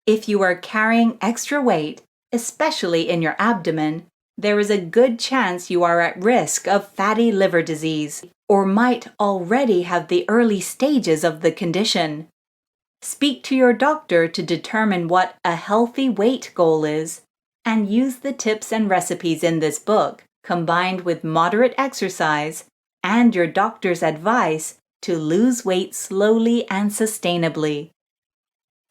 If you are carrying extra weight, especially in your abdomen, there is a good chance you are at risk of fatty liver disease or might already have the early stages of the condition. Speak to your doctor to determine what a healthy weight goal is and use the tips and recipes in this book, combined with moderate exercise and your doctor's advice to lose weight slowly and sustainably.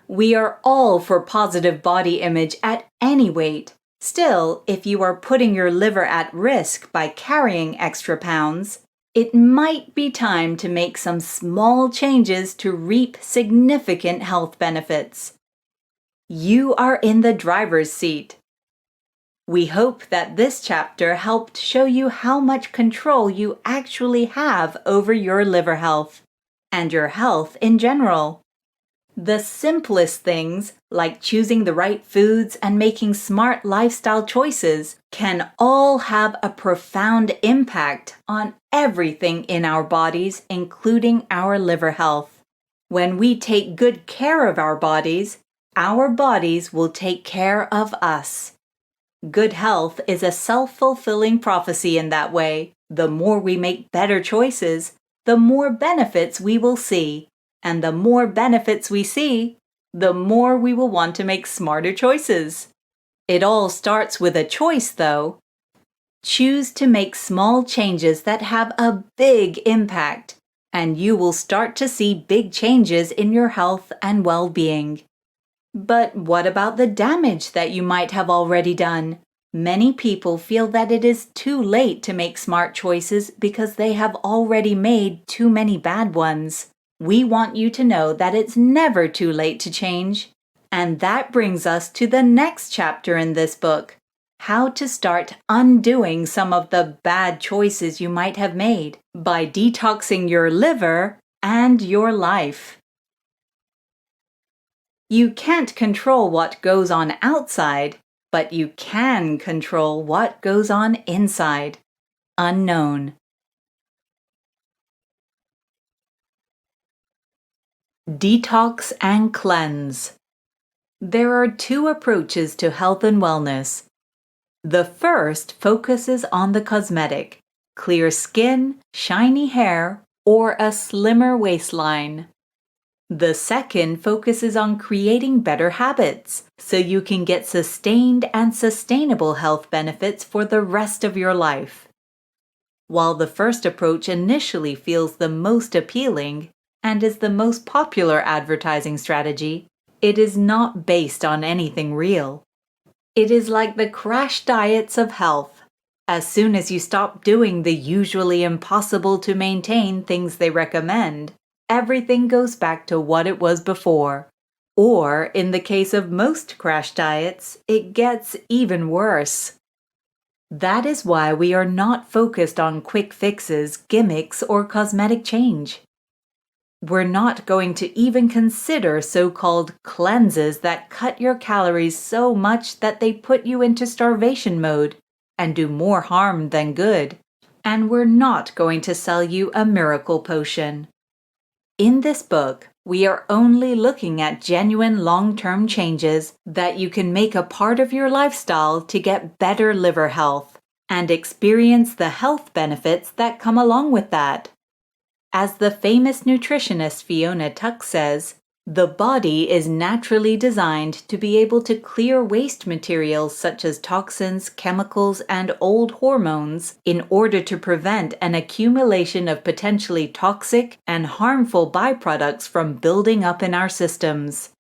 We are all for positive body image at any weight. Still, if you are putting your liver at risk by carrying extra pounds, it might be time to make some small changes to reap significant health benefits. You are in the driver's seat. We hope that this chapter helped show you how much control you actually have over your liver health and your health in general. The simplest things, like choosing the right foods and making smart lifestyle choices, can all have a profound impact on everything in our bodies, including our liver health. When we take good care of our bodies will take care of us. Good health is a self-fulfilling prophecy in that way. The more we make better choices, the more benefits we will see. And the more benefits we see, the more we will want to make smarter choices. It all starts with a choice, though. Choose to make small changes that have a big impact, and you will start to see big changes in your health and well-being. But what about the damage that you might have already done? Many people feel that it is too late to make smart choices because they have already made too many bad ones. We want you to know that it's never too late to change. And that brings us to the next chapter in this book, how to start undoing some of the bad choices you might have made by detoxing your liver and your life. You can't control what goes on outside, but you can control what goes on inside. Unknown. Detox and cleanse. There are 2 approaches to health and wellness. The first focuses on the cosmetic: clear skin, shiny hair, or a slimmer waistline. The second focuses on creating better habits so you can get sustained and sustainable health benefits for the rest of your life. While the first approach initially feels the most appealing and is the most popular advertising strategy, it is not based on anything real. It is like the crash diets of health. As soon as you stop doing the usually impossible to maintain things they recommend, everything goes back to what it was before. Or, in the case of most crash diets, it gets even worse. That is why we are not focused on quick fixes, gimmicks, or cosmetic change. We're not going to even consider so-called cleanses that cut your calories so much that they put you into starvation mode and do more harm than good. And we're not going to sell you a miracle potion. In this book, we are only looking at genuine long-term changes that you can make a part of your lifestyle to get better liver health and experience the health benefits that come along with that. As the famous nutritionist Fiona Tuck says, the body is naturally designed to be able to clear waste materials such as toxins, chemicals, and old hormones in order to prevent an accumulation of potentially toxic and harmful byproducts from building up in our systems.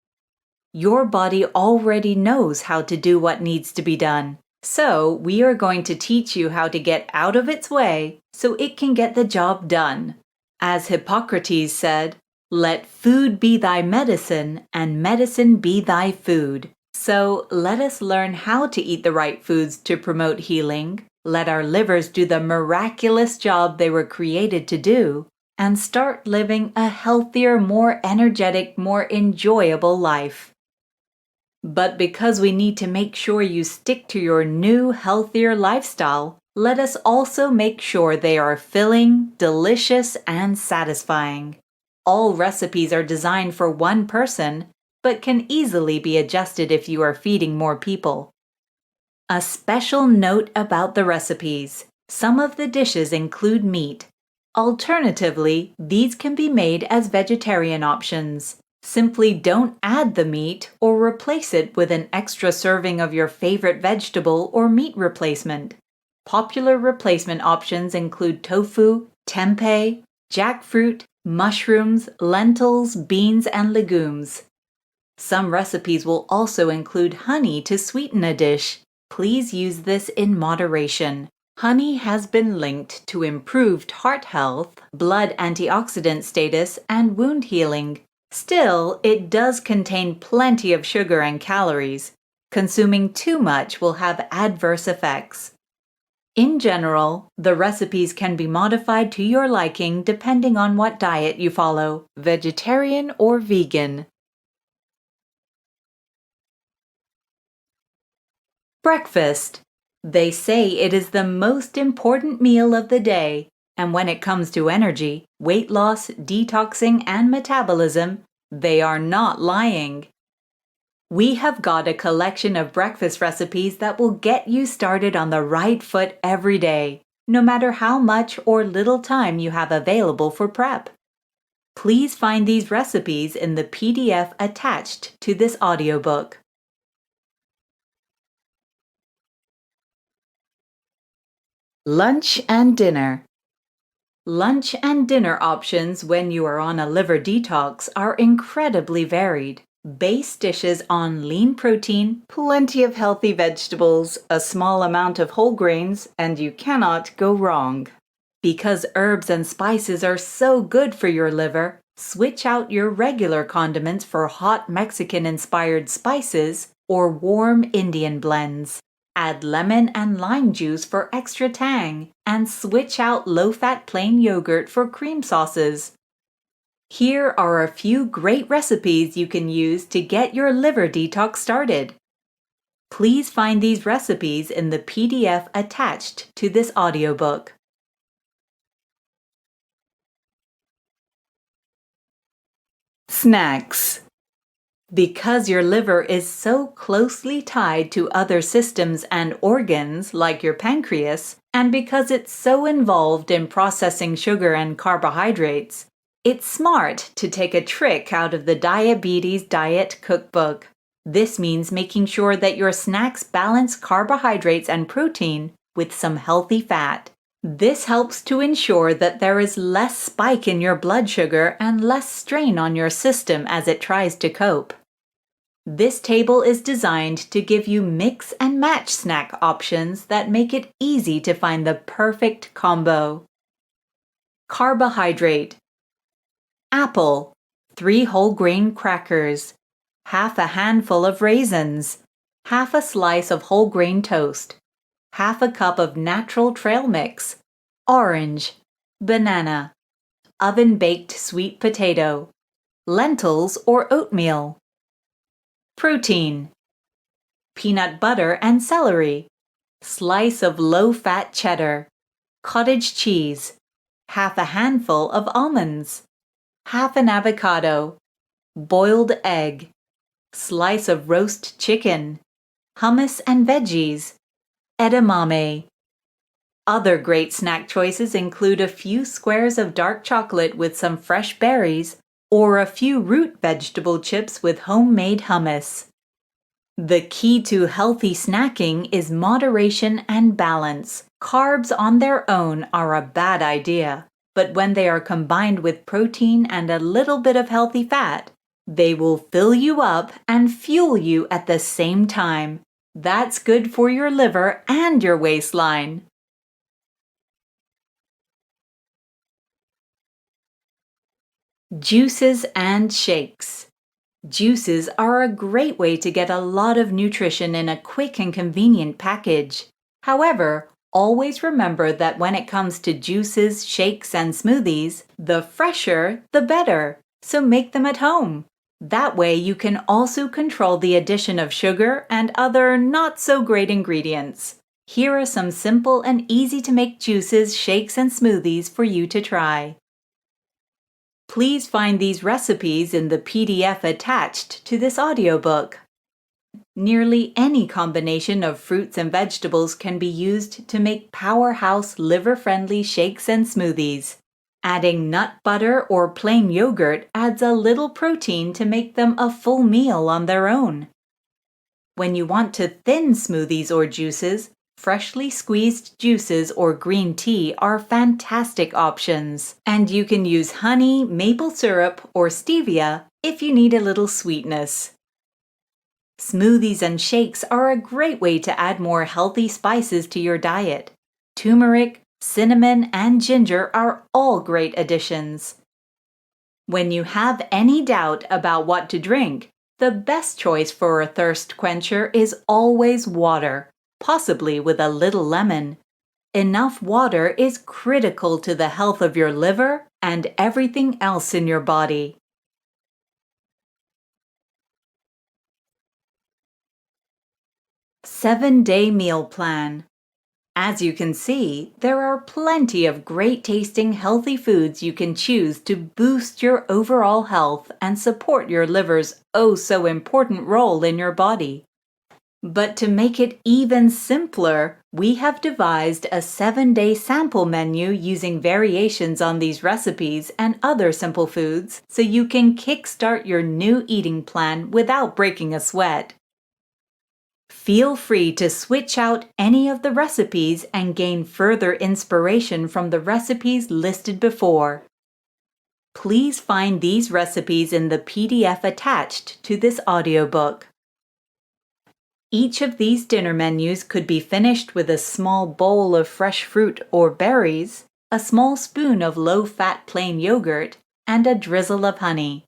Your body already knows how to do what needs to be done, so we are going to teach you how to get out of its way so it can get the job done. As Hippocrates said, "Let food be thy medicine, and medicine be thy food." So let us learn how to eat the right foods to promote healing, let our livers do the miraculous job they were created to do, and start living a healthier, more energetic, more enjoyable life. But because we need to make sure you stick to your new, healthier lifestyle, let us also make sure they are filling, delicious, and satisfying. All recipes are designed for one person, but can easily be adjusted if you are feeding more people. A special note about the recipes: some of the dishes include meat. Alternatively, these can be made as vegetarian options. Simply don't add the meat or replace it with an extra serving of your favorite vegetable or meat replacement. Popular replacement options include tofu, tempeh, jackfruit, mushrooms, lentils, beans, and legumes. Some recipes will also include honey to sweeten a dish. Please use this in moderation. Honey has been linked to improved heart health, blood antioxidant status, and wound healing. Still, it does contain plenty of sugar and calories. Consuming too much will have adverse effects. In general, the recipes can be modified to your liking depending on what diet you follow, vegetarian or vegan. Breakfast. They say it is the most important meal of the day, and when it comes to energy, weight loss, detoxing, and metabolism, they are not lying. We have got a collection of breakfast recipes that will get you started on the right foot every day, no matter how much or little time you have available for prep. Please find these recipes in the PDF attached to this audiobook. Lunch and dinner. Lunch and dinner options when you are on a liver detox are incredibly varied. Base dishes on lean protein, plenty of healthy vegetables, a small amount of whole grains, and you cannot go wrong. Because herbs and spices are so good for your liver, switch out your regular condiments for hot Mexican-inspired spices or warm Indian blends. Add lemon and lime juice for extra tang, and switch out low-fat plain yogurt for cream sauces. Here are a few great recipes you can use to get your liver detox started. Please find these recipes in the PDF attached to this audiobook. Snacks. Because your liver is so closely tied to other systems and organs, like your pancreas, and because it's so involved in processing sugar and carbohydrates, it's smart to take a trick out of the Diabetes Diet Cookbook. This means making sure that your snacks balance carbohydrates and protein with some healthy fat. This helps to ensure that there is less spike in your blood sugar and less strain on your system as it tries to cope. This table is designed to give you mix and match snack options that make it easy to find the perfect combo. Carbohydrate: apple, 3 whole grain crackers, half a handful of raisins, half a slice of whole grain toast, half a cup of natural trail mix, orange, banana, oven-baked sweet potato, lentils or oatmeal. Protein: peanut butter and celery, slice of low-fat cheddar, cottage cheese, half a handful of almonds, half an avocado, boiled egg, slice of roast chicken, hummus and veggies, edamame. Other great snack choices include a few squares of dark chocolate with some fresh berries, or a few root vegetable chips with homemade hummus. The key to healthy snacking is moderation and balance. Carbs on their own are a bad idea, but when they are combined with protein and a little bit of healthy fat, they will fill you up and fuel you at the same time. That's good for your liver and your waistline. Juices and shakes. Juices are a great way to get a lot of nutrition in a quick and convenient package. However, always remember that when it comes to juices, shakes, and smoothies, the fresher, the better. So make them at home. That way you can also control the addition of sugar and other not-so-great ingredients. Here are some simple and easy-to-make juices, shakes, and smoothies for you to try. Please find these recipes in the PDF attached to this audiobook. Nearly any combination of fruits and vegetables can be used to make powerhouse liver-friendly shakes and smoothies. Adding nut butter or plain yogurt adds a little protein to make them a full meal on their own. When you want to thin smoothies or juices, freshly squeezed juices or green tea are fantastic options, and you can use honey, maple syrup, or stevia if you need a little sweetness. Smoothies and shakes are a great way to add more healthy spices to your diet. Turmeric, cinnamon, and ginger are all great additions. When you have any doubt about what to drink, the best choice for a thirst quencher is always water, possibly with a little lemon. Enough water is critical to the health of your liver and everything else in your body. Seven-day meal plan. As you can see, there are plenty of great-tasting healthy foods you can choose to boost your overall health and support your liver's oh-so-important role in your body. But to make it even simpler, we have devised a 7-day sample menu using variations on these recipes and other simple foods so you can kickstart your new eating plan without breaking a sweat. Feel free to switch out any of the recipes and gain further inspiration from the recipes listed before. Please find these recipes in the PDF attached to this audiobook. Each of these dinner menus could be finished with a small bowl of fresh fruit or berries, a small spoon of low-fat plain yogurt, and a drizzle of honey.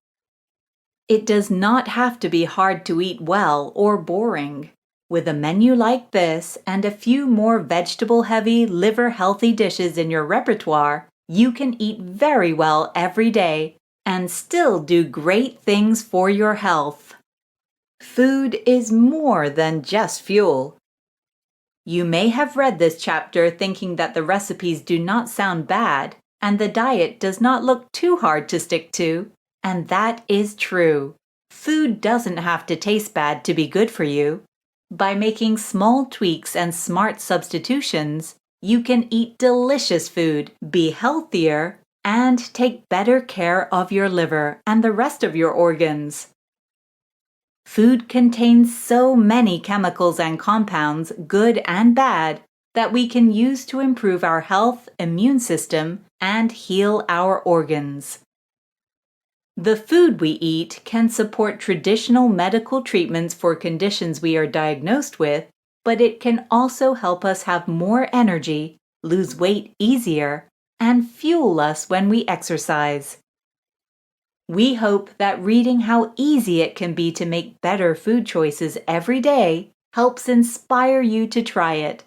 It does not have to be hard to eat well or boring. With a menu like this and a few more vegetable-heavy, liver-healthy dishes in your repertoire, you can eat very well every day and still do great things for your health. Food is more than just fuel. You may have read this chapter thinking that the recipes do not sound bad and the diet does not look too hard to stick to, and that is true. Food doesn't have to taste bad to be good for you. By making small tweaks and smart substitutions, you can eat delicious food, be healthier, and take better care of your liver and the rest of your organs. Food contains so many chemicals and compounds, good and bad, that we can use to improve our health, immune system, and heal our organs. The food we eat can support traditional medical treatments for conditions we are diagnosed with, but it can also help us have more energy, lose weight easier, and fuel us when we exercise. We hope that reading how easy it can be to make better food choices every day helps inspire you to try it.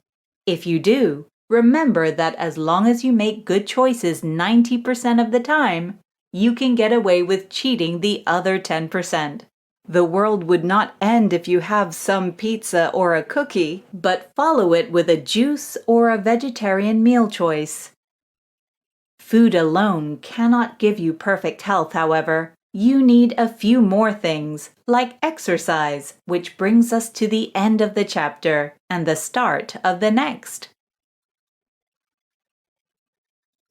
If you do, remember that as long as you make good choices 90% of the time, you can get away with cheating the other 10%. The world would not end if you have some pizza or a cookie, but follow it with a juice or a vegetarian meal choice. Food alone cannot give you perfect health, however. You need a few more things, like exercise, which brings us to the end of the chapter and the start of the next.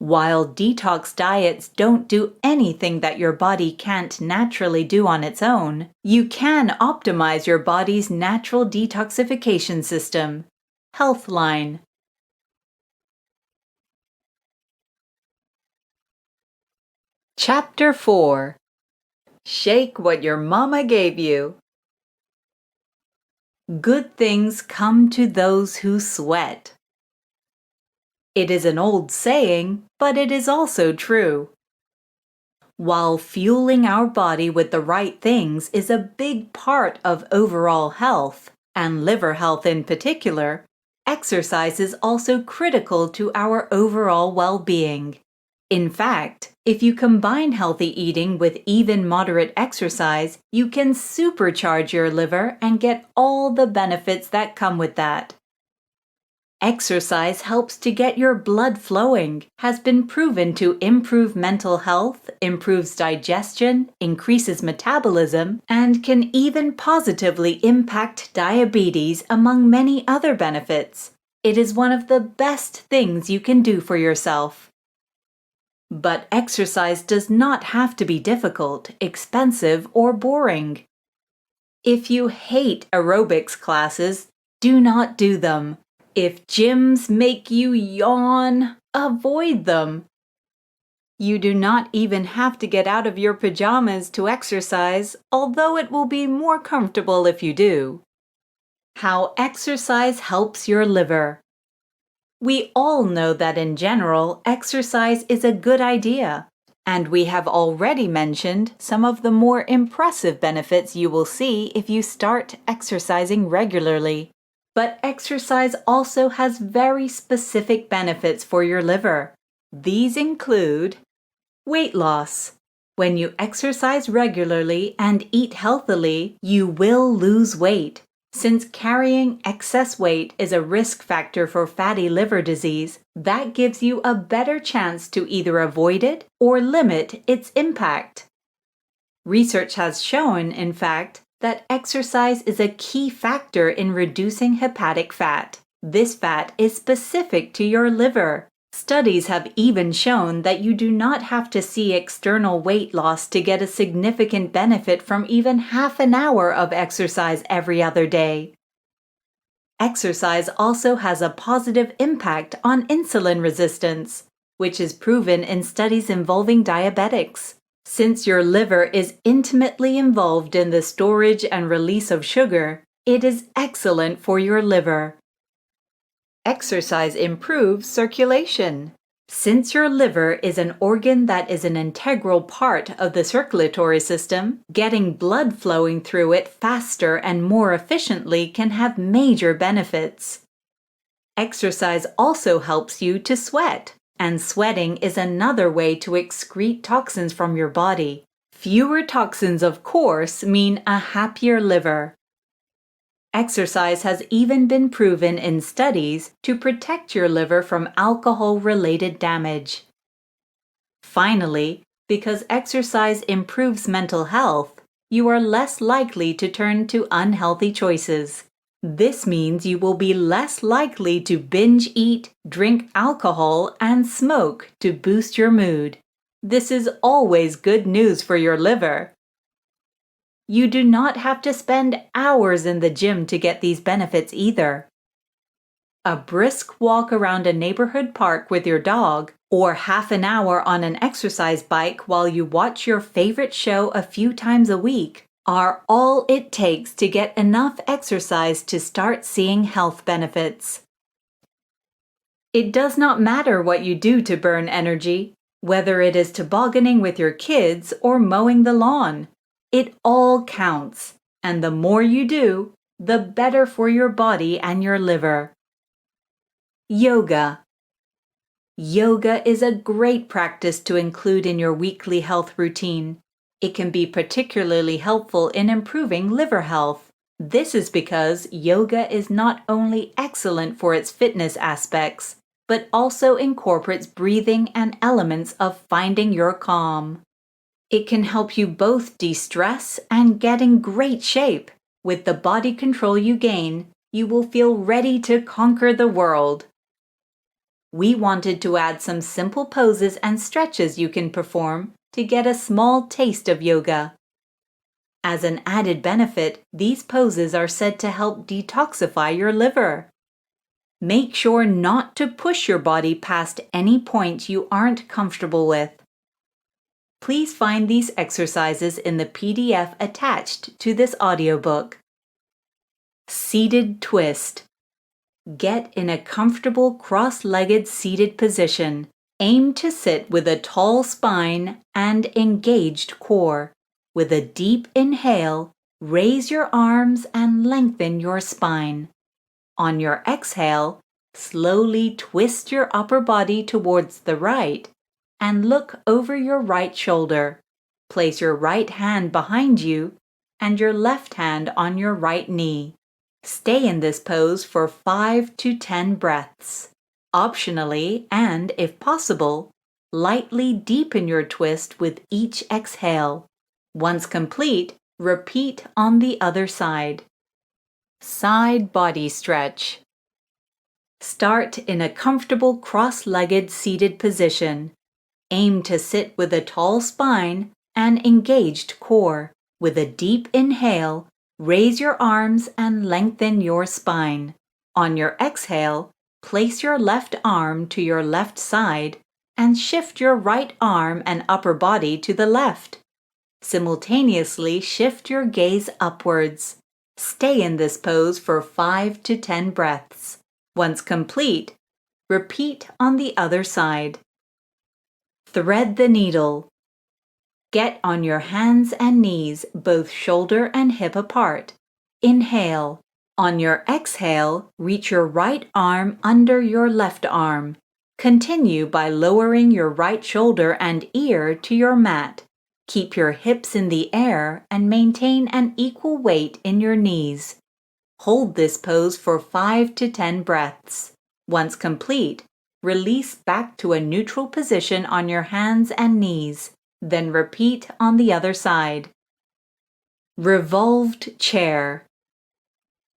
While detox diets don't do anything that your body can't naturally do on its own, you can optimize your body's natural detoxification system. Healthline. Chapter 4. Shake what your mama gave you. Good things come to those who sweat. It is an old saying, but it is also true. While fueling our body with the right things is a big part of overall health, and liver health in particular, exercise is also critical to our overall well-being. In fact, if you combine healthy eating with even moderate exercise, you can supercharge your liver and get all the benefits that come with that. Exercise helps to get your blood flowing, has been proven to improve mental health, improves digestion, increases metabolism, and can even positively impact diabetes, among many other benefits. It is one of the best things you can do for yourself. But exercise does not have to be difficult, expensive, or boring. If you hate aerobics classes, do not do them. If gyms make you yawn, avoid them. You do not even have to get out of your pajamas to exercise, although it will be more comfortable if you do. How exercise helps your liver. We all know that in general, exercise is a good idea, and we have already mentioned some of the more impressive benefits you will see if you start exercising regularly. But exercise also has very specific benefits for your liver. These include weight loss. When you exercise regularly and eat healthily, you will lose weight. Since carrying excess weight is a risk factor for fatty liver disease, that gives you a better chance to either avoid it or limit its impact. Research has shown, in fact, that exercise is a key factor in reducing hepatic fat. This fat is specific to your liver. Studies have even shown that you do not have to see external weight loss to get a significant benefit from even half an hour of exercise every other day. Exercise also has a positive impact on insulin resistance, which is proven in studies involving diabetics. Since your liver is intimately involved in the storage and release of sugar, it is excellent for your liver. Exercise improves circulation. Since your liver is an organ that is an integral part of the circulatory system, getting blood flowing through it faster and more efficiently can have major benefits. Exercise also helps you to sweat. And sweating is another way to excrete toxins from your body. Fewer toxins, of course, mean a happier liver. Exercise has even been proven in studies to protect your liver from alcohol-related damage. Finally, because exercise improves mental health, you are less likely to turn to unhealthy choices. This means you will be less likely to binge eat, drink alcohol, and smoke to boost your mood. This is always good news for your liver. You do not have to spend hours in the gym to get these benefits either. A brisk walk around a neighborhood park with your dog, or half an hour on an exercise bike while you watch your favorite show a few times a week, are all it takes to get enough exercise to start seeing health benefits. It does not matter what you do to burn energy, whether it is tobogganing with your kids or mowing the lawn. It all counts, and the more you do, the better for your body and your liver. Yoga. Yoga is a great practice to include in your weekly health routine. It can be particularly helpful in improving liver health. This is because yoga is not only excellent for its fitness aspects, but also incorporates breathing and elements of finding your calm. It can help you both de-stress and get in great shape. With the body control you gain, you will feel ready to conquer the world. We wanted to add some simple poses and stretches you can perform to get a small taste of yoga. As an added benefit, these poses are said to help detoxify your liver. Make sure not to push your body past any point you aren't comfortable with. Please find these exercises in the PDF attached to this audiobook. Seated twist. Get in a comfortable cross-legged seated position. Aim to sit with a tall spine and engaged core. With a deep inhale, raise your arms and lengthen your spine. On your exhale, slowly twist your upper body towards the right and look over your right shoulder. Place your right hand behind you and your left hand on your right knee. Stay in this pose for 5 to 10 breaths. Optionally, and if possible, lightly deepen your twist with each exhale. Once complete, repeat on the other side. Side body stretch. Start in a comfortable cross-legged seated position. Aim to sit with a tall spine and engaged core. With a deep inhale, raise your arms and lengthen your spine. On your exhale, place your left arm to your left side and shift your right arm and upper body to the left. Simultaneously shift your gaze upwards. Stay in this pose for 5 to 10 breaths. Once complete, repeat on the other side. Thread the needle. Get on your hands and knees, both shoulder and hip apart. Inhale. On your exhale, reach your right arm under your left arm. Continue by lowering your right shoulder and ear to your mat. Keep your hips in the air and maintain an equal weight in your knees. Hold this pose for 5 to 10 breaths. Once complete, release back to a neutral position on your hands and knees. Then repeat on the other side. Revolved chair.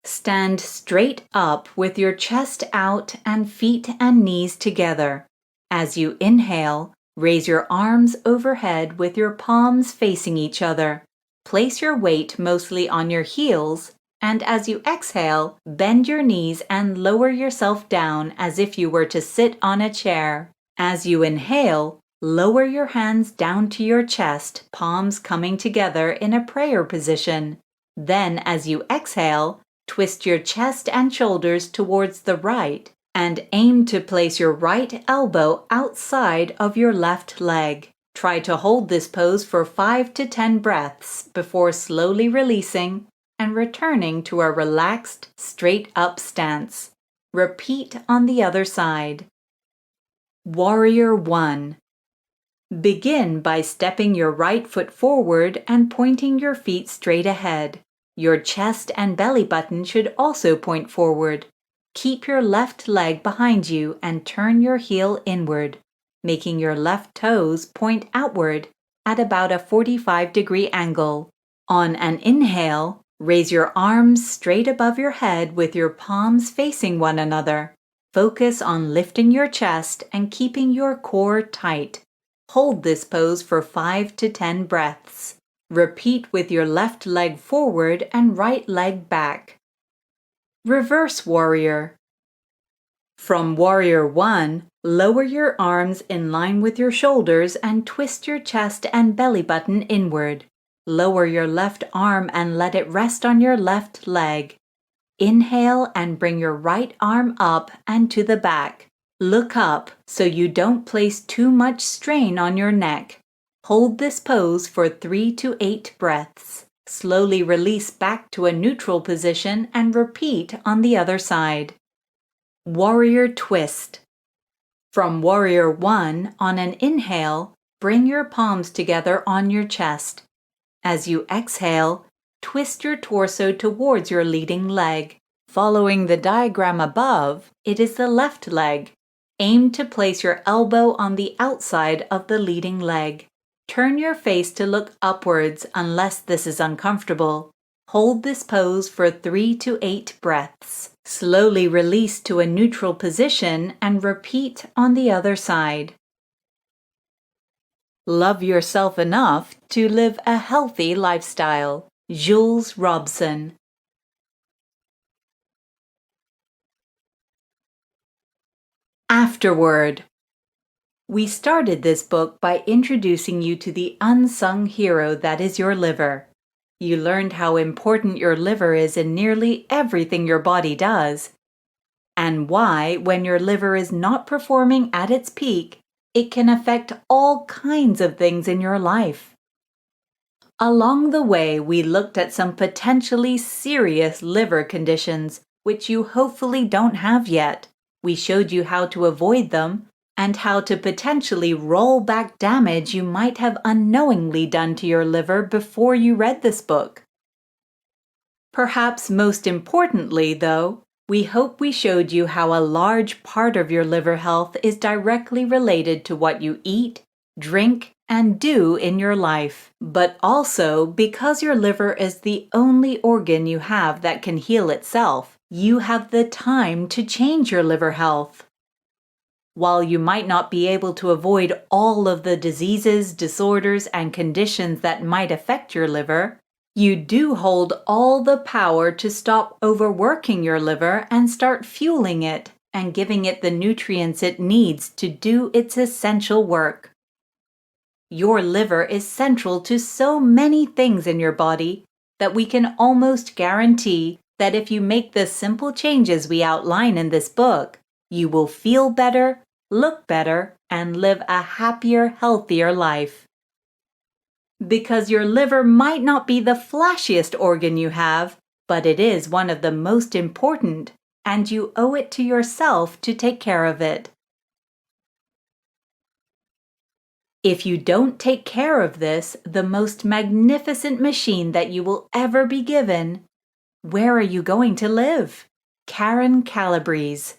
Stand straight up with your chest out and feet and knees together. As you inhale, raise your arms overhead with your palms facing each other. Place your weight mostly on your heels, and as you exhale, bend your knees and lower yourself down as if you were to sit on a chair. As you inhale, lower your hands down to your chest, palms coming together in a prayer position. Then, as you exhale, twist your chest and shoulders towards the right and aim to place your right elbow outside of your left leg. Try to hold this pose for 5 to 10 breaths before slowly releasing and returning to a relaxed, straight-up stance. Repeat on the other side. Warrior 1. Begin by stepping your right foot forward and pointing your feet straight ahead. Your chest and belly button should also point forward. Keep your left leg behind you and turn your heel inward, making your left toes point outward at about a 45-degree angle. On an inhale, raise your arms straight above your head with your palms facing one another. Focus on lifting your chest and keeping your core tight. Hold this pose for 5 to 10 breaths. Repeat with your left leg forward and right leg back. Reverse warrior. From warrior 1, lower your arms in line with your shoulders and twist your chest and belly button inward. Lower your left arm and let it rest on your left leg. Inhale and bring your right arm up and to the back. Look up so you don't place too much strain on your neck. Hold this pose for 3 to 8 breaths. Slowly release back to a neutral position and repeat on the other side. Warrior twist. From warrior 1, on an inhale, bring your palms together on your chest. As you exhale, twist your torso towards your leading leg. Following the diagram above, it is the left leg. Aim to place your elbow on the outside of the leading leg. Turn your face to look upwards unless this is uncomfortable. Hold this pose for 3 to 8 breaths. Slowly release to a neutral position and repeat on the other side. Love yourself enough to live a healthy lifestyle. Jules Robson. Afterword. We started this book by introducing you to the unsung hero that is your liver. You learned how important your liver is in nearly everything your body does, and why, when your liver is not performing at its peak, it can affect all kinds of things in your life. Along the way, we looked at some potentially serious liver conditions, which you hopefully don't have yet. We showed you how to avoid them, and how to potentially roll back damage you might have unknowingly done to your liver before you read this book. Perhaps most importantly, though, we hope we showed you how a large part of your liver health is directly related to what you eat, drink, and do in your life. But also, because your liver is the only organ you have that can heal itself, you have the time to change your liver health. While you might not be able to avoid all of the diseases, disorders, and conditions that might affect your liver, you do hold all the power to stop overworking your liver and start fueling it and giving it the nutrients it needs to do its essential work. Your liver is central to so many things in your body that we can almost guarantee that if you make the simple changes we outline in this book, you will feel better, look better, and live a happier, healthier life. Because your liver might not be the flashiest organ you have, but it is one of the most important, and you owe it to yourself to take care of it. If you don't take care of this, the most magnificent machine that you will ever be given, where are you going to live? Karen Calabrese.